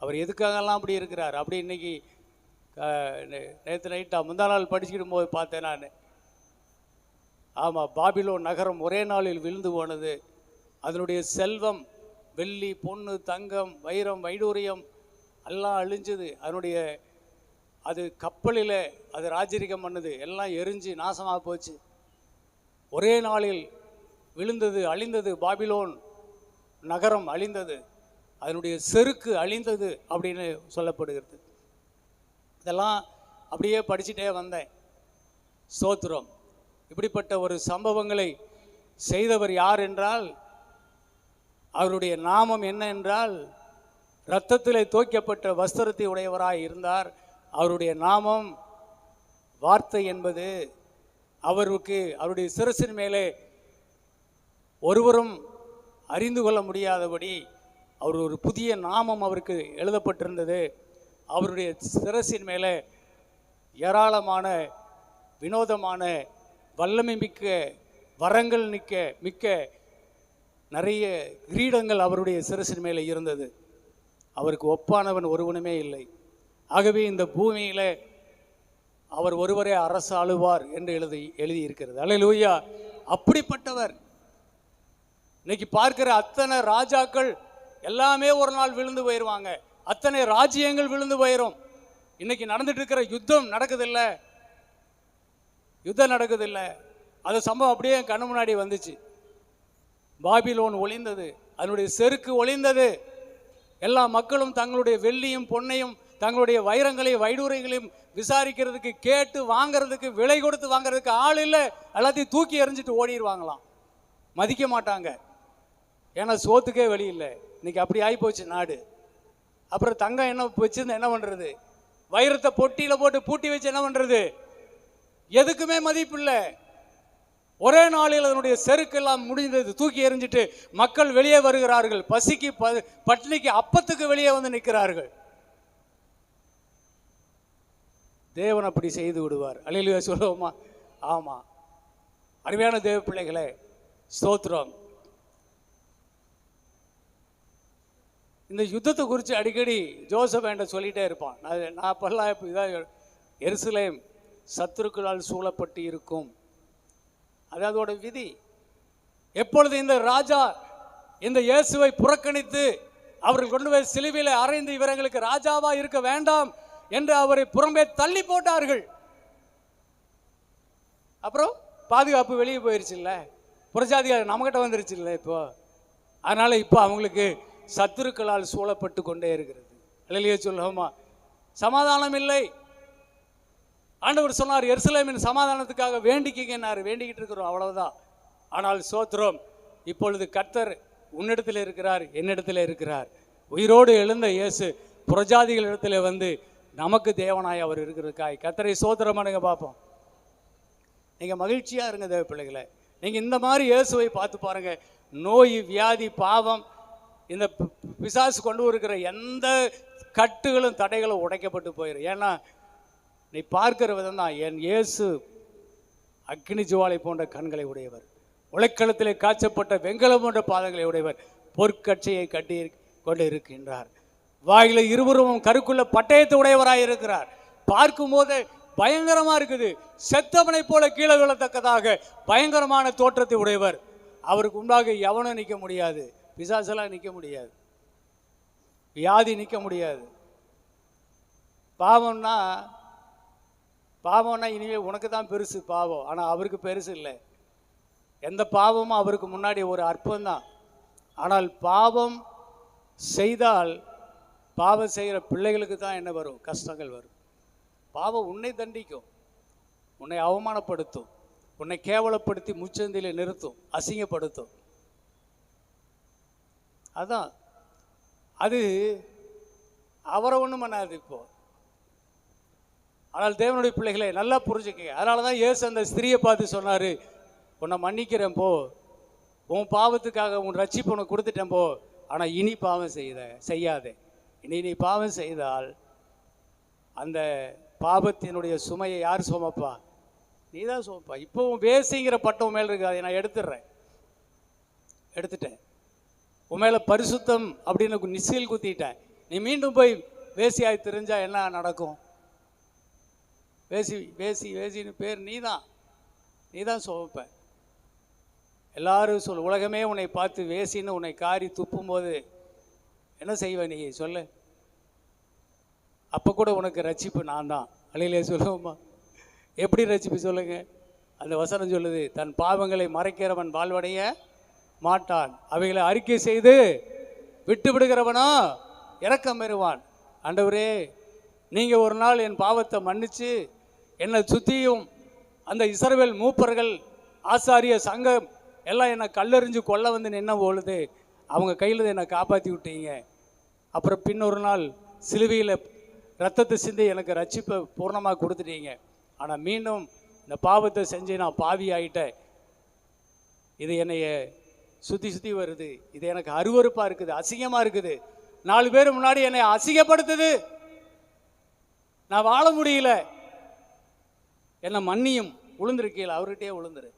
அவர் எதுக்காகலாம் அப்படி இருக்கிறார்? அப்படி இன்னைக்கு நேற்று நைட்டா முந்தா நாள் படிச்சுக்கிடும் போது பார்த்தேன் நான். ஆமாம், பாபிலோன் நகரம் ஒரே நாளில் விழுந்து போனது. அதனுடைய செல்வம், வெள்ளி பொண்ணு தங்கம் வைரம் வைடூரியம் எல்லாம் அழிஞ்சது. அது கப்பலில் அது ராஜரிகம் பண்ணது எல்லாம் எரிஞ்சு நாசமாக போச்சு. ஒரே நாளில் விழுந்தது, அழிந்தது. பாபிலோன் நகரம் அழிந்தது, அதனுடைய செருக்கு அழிந்தது அப்படின்னு சொல்லப்படுகிறது. இதெல்லாம் அப்படியே படிச்சுட்டே வந்தேன். ஸ்தோத்திரம். இப்படிப்பட்ட ஒரு சம்பவங்களை செய்தவர் யார் என்றால், அவருடைய நாமம் என்ன என்றால், இரத்தத்திலே தோய்க்கப்பட்ட வஸ்திரத்தை உடையவராய் இருந்தார். அவருடைய நாமம் வார்த்தை என்பது. அவருடைய சிரசின் மேலே ஒருவரும் அறிந்து கொள்ள முடியாதபடி அவர் ஒரு புதிய நாமம் அவருக்கு எழுதப்பட்டிருந்தது. அவருடைய சிரசின் மேலே ஏராளமான வினோதமான வல்லமை மிக்க வரங்கள் மிக்க நிறைய கிரீடங்கள் அவருடைய சிரசின் மேலே இருந்தது. அவருக்கு ஒப்பானவன் ஒருவனுமே இல்லை. ஆகவே இந்த பூமியில் அவர் ஒருவரே அரசு ஆளுவார் என்று எழுதியிருக்கிறது. அல்லேலூயா, அப்படிப்பட்டவர். இன்னைக்கு பார்க்கிற அத்தனை ராஜாக்கள் எல்லாமே ஒரு நாள் விழுந்து போயிடுவாங்க. அத்தனை ராஜ்யங்கள் விழுந்து போயிடும். இன்னைக்கு நடந்துட்டு இருக்கிற யுத்தம் நடக்குதில்லை, அது சம்பவம் அப்படியே கண்ணு முன்னாடி வந்துச்சு. பாபிலோன் ஒளிந்தது, அதனுடைய செருக்கு ஒளிந்தது. எல்லா மக்களும் தங்களுடைய வெள்ளியும் பொன்னையும் தங்களுடைய வைரங்களையும் வைடூரைகளையும் விசாரிக்கிறதுக்கு, கேட்டு வாங்கிறதுக்கு, விலை கொடுத்து வாங்கிறதுக்கு ஆள் இல்லை. எல்லாத்தையும் தூக்கி எறிஞ்சிட்டு ஓடிடுவாங்களாம், மதிக்க மாட்டாங்க. ஏன்னா சோத்துக்கே வழி இல்லை. இன்னைக்கு அப்படி ஆகிப்போச்சு நாடு. அப்புறம் தங்கம் என்ன வச்சிருந்து என்ன பண்ணுறது? வைரத்தை பொட்டியில் போட்டு பூட்டி வச்சு என்ன பண்ணுறது? எதுக்குமே மதிப்பு இல்லை. ஒரே நாளில் அதனுடைய செருக்கெல்லாம் முடிந்தது, தூக்கி எறிஞ்சிட்டு மக்கள் வெளியே வருகிறார்கள். பசிக்கு பட்டினிக்கு அப்பத்துக்கு வெளியே வந்து நிற்கிறார்கள். தேவன் அப்படி செய்து விடுவார். அல்லேலூயா சொல்லுவோமா? ஆமாம், அருமையான தேவ பிள்ளைகளே, ஸ்தோத்திரம். இந்த யுத்தத்தை குறித்து அடிக்கடி ஜோசப் என்கிட்ட சொல்லிகிட்டே இருப்பான். நான் அப்பெல்லாம் இப்போ இதாக எருசலேம் சத்துருக்களால் சூழப்பட்டு இருக்கும், அது அதோட விதி. எப்பொழுது இந்த ராஜா இந்த இயேசுவை புறக்கணித்து அவர்கள் கொண்டு போய் சிலுவையில் அறைந்து இவர்களுக்கு ராஜாவா இருக்க வேண்டாம் என்று அவரை புறம்பே தள்ளி போட்டார்கள். அப்புறம் பாதுகாப்பு வெளியே போயிருச்சு இல்லை, புறஜாதிகள் நம்மகிட்ட வந்துருச்சு இல்லை இப்போ. அதனால இப்போ அவங்களுக்கு சத்துருக்களால் சூழப்பட்டு கொண்டே இருக்கிறது. அல்லேலூயா சொல்லுவோமா? சமாதானம் இல்லை. ஆண்டவர் சொன்னார், எருசலேமின் சமாதானத்துக்காக வேண்டிக்கிங்கன்னாரு. வேண்டிக்கிட்டு இருக்கிறோம், அவ்வளவுதான். ஆனால் சோத்திரம், இப்பொழுது கர்த்தர் உன்னிடத்தில் இருக்கிறார், என்னிடத்தில் இருக்கிறார். உயிரோடு எழுந்த இயேசு புறஜாதிகள் இடத்துல வந்து நமக்கு தேவனாய் அவர் இருக்கிறதுக்காய் கர்த்தரை சோத்திரம் பண்ணுங்க பார்ப்போம். நீங்கள் மகிழ்ச்சியாக இருங்க தேவ பிள்ளைகளை. நீங்கள் இந்த மாதிரி இயேசுவை பார்த்து பாருங்க. நோய், வியாதி, பாவம், இந்த பிசாசு கொண்டு இருக்கிற எந்த கட்டுகளும் தடைகளும் உடைக்கப்பட்டு போயிடும். ஏன்னா நீ பார்க்கிற விதம் தான். என் இயேசு அக்னி ஜுவாலை போன்ற கண்களை உடையவர், உலைக்களத்திலே காய்ச்சப்பட்ட வெண்கலம் போன்ற பாதங்களை உடையவர், பொற்கட்சியை கட்டி கொண்டு இருக்கின்றார். வாயில இருபுறமும் கருக்குள்ள பட்டயத்தை உடையவராக இருக்கிறார். பார்க்கும் போது பயங்கரமா இருக்குது. செத்தவனை போல கீழே விழத்தக்கதாக பயங்கரமான தோற்றத்தை உடையவர். அவருக்கு உண்டாக எவனும் நிற்க முடியாது. பிசாசெல்லாம் நிற்க முடியாது, வியாதி நிற்க முடியாது. பாவம்னா இனிமே உனக்கு தான் பெருசு பாவம், ஆனால் அவருக்கு பெருசு இல்லை. எந்த பாவமும் அவருக்கு முன்னாடி ஒரு அற்பம்தான். ஆனால் பாவம் செய்தால் பாவம் செய்கிற பிள்ளைகளுக்கு தான் என்ன வரும்? கஷ்டங்கள் வரும். பாவம் உன்னை தண்டிக்கும், உன்னை அவமானப்படுத்தும், உன்னை கேவலப்படுத்தி முச்சந்தில நிறுத்தும், அசிங்கப்படுத்தும். அதான் அது அவரை ஒன்றும் பண்ணாது இப்போ. ஆனால் தேவனுடைய பிள்ளைகளை நல்லா புரிஞ்சுக்கங்க. அதனால தான் இயேசு அந்த ஸ்திரியை பார்த்து சொன்னார், உன்னை மன்னிக்கிறேன் போ, உன் பாவத்துக்காக உன் ரட்சிப்பு உனக்கு கொடுத்துட்டேன் போ, ஆனால் இனி பாவம் செய்யாதே. இனி நீ பாவம் செய்தால் அந்த பாவத்தினுடைய சுமையை யார் சுமப்பா? நீ தான் சுமப்பா. இப்போ உன் வேசிங்கிற பட்டம் மேலே இருக்கு, அதை நான் எடுத்துட்டேன். உன் மேலே பரிசுத்தம் அப்படின்னு நிசையில் குத்திட்டேன். நீ மீண்டும் போய் வேசியாய் தெரிஞ்சா என்ன நடக்கும்? வேசின்னு பேர் நீ தான் சுமப்ப. எல்லாரும் சொல், உலகமே உன்னை பார்த்து வேசின்னு உன்னை காரி துப்பும் போது என்ன செய்வ நீ சொல்லு? அப்போ கூட உனக்கு ரட்சிப்பு நான் தான். அல்லையிலே சொல்லுவோமா? எப்படி ரட்சிப்பு சொல்லுங்க? அந்த வசனம் சொல்லுது, தன் பாவங்களை மறைக்கிறவன் வாழ்வடைய மாட்டான், அவைகளை அறிக்கை செய்து விட்டு விடுகிறவனோ இரக்கம் பெறுவான். ஆண்டவரே, நீங்கள் ஒரு நாள் என் பாவத்தை மன்னிச்சு என்னை சுற்றியும் அந்த இஸ்ரவேல் மூப்பர்கள், ஆசாரிய சங்கம் எல்லாம் என்னை கல்லெறிஞ்சு கொல்ல வந்து நின்ன பொழுது அவங்க கையில் என்னை காப்பாற்றி விட்டீங்க. அப்புறம் பின்னொரு நாள் சிலுவையில் ரத்தத்தை சிந்தி எனக்கு ரட்சிப்பை பூர்ணமாக கொடுத்துட்டீங்க. ஆனால் மீண்டும் இந்த பாவத்தை செஞ்சு நான் பாவி ஆகிட்டேன். இது என்னைய சுற்றி வருது. இது எனக்கு அருவருப்பாக இருக்குது, அசிங்கமாக இருக்குது. 4 பேர் முன்னாடி என்னை அசிங்கப்படுத்துது, நான் வாழ முடியல. என்னை மன்னியும். உளுந்திருக்கீல, அவர்கிட்டயே உளுந்துரு.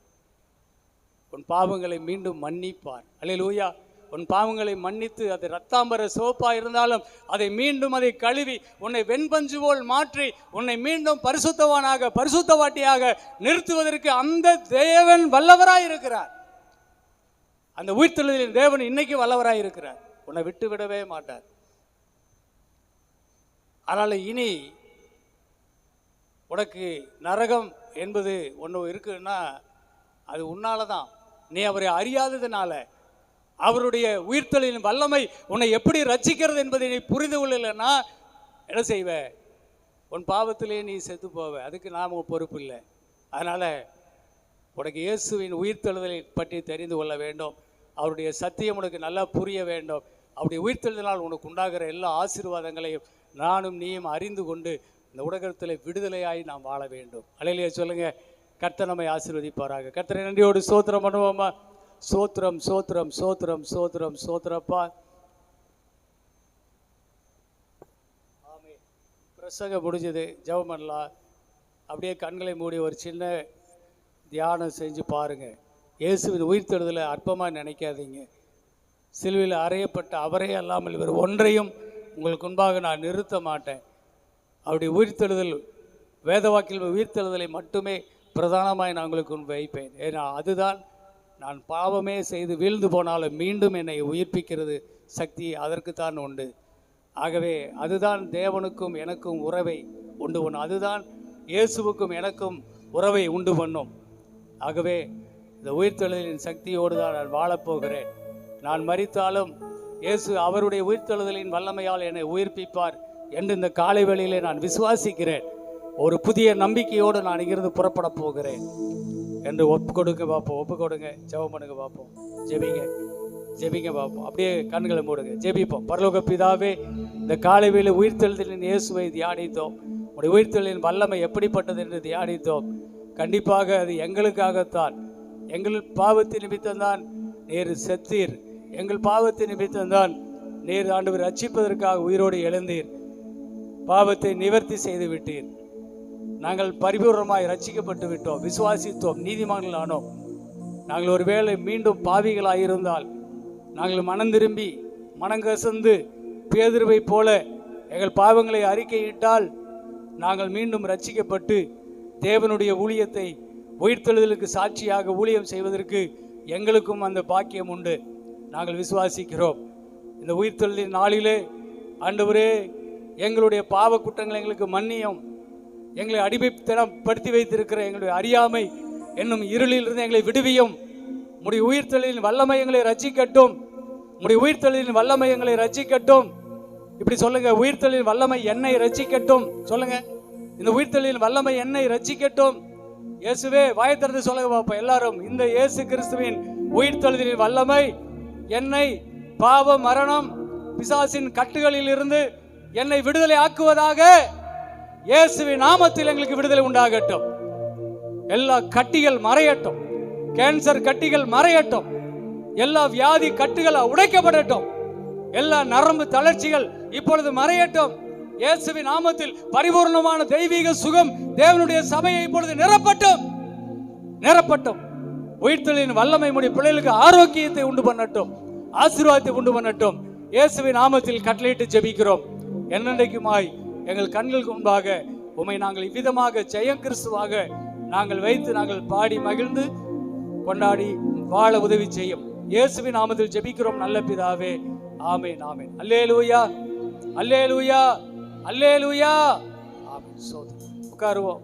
உன் பாவங்களை மீண்டும் மன்னிப்பார். அல்லேலூயா. உன் பாவங்களை மன்னித்து அது ரத்தாம்பர சோப்பா இருந்தாலும் அதை மீண்டும் அதை கழுவி உன்னை வெண்பஞ்சு போல் மாற்றி உன்னை மீண்டும் பரிசுத்தவானாக பரிசுத்தவாட்டியாக நிறுத்துவதற்கு அந்த தேவன் வல்லவராய் இருக்கிறார். அந்த உயிர்த்தெழுதலின் தேவன் இன்னைக்கு வல்லவராய் இருக்கிறார். உன்னை விட்டு விடவே மாட்டார். அதனால இனி உனக்கு நரகம் என்பது ஒன்று இருக்குன்னா அது உன்னால தான். நீ அவரை அறியாததுனால, அவருடைய உயிர்த்தெழுதலின் வல்லமை உன்னை எப்படி ரட்சிக்கிறது என்பதை நீ புரிந்து கொள்ளலைன்னா என்ன செய்வ? உன் பாவத்திலே நீ செத்து போவ. அதுக்கு நாம் பொறுப்பு இல்லை. அதனால் உனக்கு இயேசுவின் உயிர்த்தெழுதலை பற்றி தெரிந்து கொள்ள வேண்டும். அவருடைய சத்தியம் உனக்கு நல்லா புரிய வேண்டும். அவருடைய உயிர்த்தெழுதலால் உனக்கு உண்டாகிற எல்லா ஆசீர்வாதங்களையும் நானும் நீயும் அறிந்து கொண்டு இந்த உலகத்தில் விடுதலையாய் நாம் வாழ வேண்டும். அல்லேலூயா சொல்லுங்க. கர்த்தர் நம்மை ஆசீர்வதிப்பாராக. கர்த்தரை நன்றியோடு ஸ்தோத்திரம் பண்ணுவோமா? சோத்திரம் சோத்திரம் சோத்திரம் சோத்திரம் சோத்திரப்பா. ஆமே. பிரசங்கம் முடிஞ்சது, ஜெபம் பண்ணலாம். அப்படியே கண்களை மூடி ஒரு சின்ன தியானம் செஞ்சு பாருங்கள். இயேசுவின் உயிர்த்தெழுதலை அற்பமாக நினைக்காதீங்க. சிலுவையில் அறையப்பட்ட அவரே அல்லாமல் இவர் ஒன்றையும் உங்களுக்கு முன்பாக நான் நிறுத்த மாட்டேன். அவருடைய உயிர்த்தெழுதல், வேதவாக்கில் உயிர்த்தெழுதலை மட்டுமே பிரதானமாய் நான் உங்களுக்கு முன் வைப்பேன். ஏன்னா அதுதான் நான் பாவமே செய்து வீழ்ந்து போனாலும் மீண்டும் என்னை உயிர்ப்பிக்கிறது சக்தி அதற்குத்தான் உண்டு. ஆகவே அதுதான் தேவனுக்கும் எனக்கும் உறவை உண்டு பண்ணும். அதுதான் இயேசுவுக்கும் எனக்கும் உறவை உண்டு பண்ணும். ஆகவே இந்த உயிர்த்தெழுதலின் சக்தியோடு தான் நான் வாழப்போகிறேன். நான் மரித்தாலும் இயேசு அவருடைய உயிர்த்தெழுதலின் வல்லமையால் என்னை உயிர்ப்பிப்பார் என்று இந்த காலை வேளையிலே நான் விசுவாசிக்கிறேன். ஒரு புதிய நம்பிக்கையோடு நான் இங்கிருந்து புறப்பட போகிறேன் என்று ஒப்பு கொடுங்க பார்ப்போம். ஒப்பு கொடுங்க, ஜெபம் பண்ணுங்க பார்ப்போம். ஜெபிங்க பார்ப்போம். அப்படியே கண்களை மூடுங்க, ஜெபிப்போம். பரலோக பிதாவே, இந்த காலை வேளை உயிர்த்தெழுதலின் இயேசுவை தியானித்தோம். உடைய உயிர்த்தெழுதலின் வல்லமை எப்படிப்பட்டது என்று தியானித்தோம். கண்டிப்பாக அது எங்களுக்காகத்தான். எங்கள் பாவத்தின் நிமித்தம்தான் நீர் செத்தீர். எங்கள் பாவத்தின் நிமித்தம்தான் நீர் ஆண்டவர் ரட்சிப்பதற்காக உயிரோடு எழுந்தீர். பாவத்தை நிவர்த்தி செய்து விட்டீர். நாங்கள் பரிபூர்ணமாய் ரட்சிக்கப்பட்டு விட்டோம், விசுவாசித்தோம், நீதிமான்கள் ஆனோம். நாங்கள் ஒருவேளை மீண்டும் பாவிகளாயிருந்தால், நாங்கள் மனம் திரும்பி மனங்கசந்து பேதுருவை போல எங்கள் பாவங்களை அறிக்கையிட்டால், நாங்கள் மீண்டும் ரட்சிக்கப்பட்டு தேவனுடைய ஊழியத்தை உயிர்த்தெழுதலுக்கு சாட்சியாக ஊழியம் செய்வதற்கு எங்களுக்கும் அந்த பாக்கியம் உண்டு. நாங்கள் விசுவாசிக்கிறோம். இந்த உயிர்த்தெழுதலின் நாளிலே ஆண்டவரே, எங்களுடைய பாவ குற்றங்களை எங்களுக்கு மன்னியும். எங்களை அடிமைத்தனப்படுத்தி வைத்திருக்கிற எங்களுடைய அறியாமை என்னும் இருளிலிருந்து எங்களை விடுவியும். உம்முடைய உயிர்த்தெழுதலின் வல்லமை எங்களை ரட்சிக்கட்டும். உம்முடைய உயிர்த்தெழுதலின் வல்லமை எங்களை ரட்சிக்கட்டும். இப்படி சொல்லுங்க, உயிர்த்தெழுதலின் வல்லமை என்னை ரட்சிக்கட்டும். சொல்லுங்க, இந்த உயிர்த்தெழுதலின் வல்லமை என்னை ரட்சிக்கட்டும். இயேசுவே, வாயை திறந்து சொல்லுங்க பாப்போம் எல்லாரும். இந்த இயேசு கிறிஸ்துவின் உயிர்த்தெழுதலின் வல்லமை என்னை பாவ மரணம் பிசாசின் கட்டுகளில் இருந்து என்னை விடுதலை ஆக்குவதாக. இயேசுவின் நாமத்தில் எங்களுக்கு விடுதலை உண்டாகட்டும். எல்லா கட்டிகள் மறையட்டும். கேன்சர் கட்டிகள் மறையட்டும். எல்லா வியாதி கட்டுகள் உடைக்கப்படட்டும். எல்லா நரம்பு தளர்ச்சிகள் இப்பொழுது மறையட்டும். இயேசுவின் நாமத்தில் பரிபூர்ணமான தெய்வீக சுகம் தேவனுடைய சபையை இப்பொழுது நிரப்பட்டும். உயிர்த்தெழுதலின் வல்லமை உடைய பிள்ளைகளுக்கு ஆரோக்கியத்தை உண்டு பண்ணட்டும், ஆசீர்வாதத்தை உண்டு பண்ணட்டும். இயேசுவின் நாமத்தில் கட்டளையிட்டு ஜெபிக்கிறோம். என்னென்றைக்குமாய் எங்கள் கண்களுக்கு முன்பாக உம்மை நாங்கள் இவ்விதமாக ஜெயம் கிறிஸ்துவாக நாங்கள் வைத்து நாங்கள் பாடி மகிழ்ந்து கொண்டாடி வாழ உதவி செய்யும். இயேசுவின் நாமத்தில் ஜெபிக்கிறோம் நல்ல பிதாவே. ஆமென், ஆமென். அல்லேலூயா, அல்லேலூயா, அல்லேலூயா. ஆமென். உட்காருவோம்.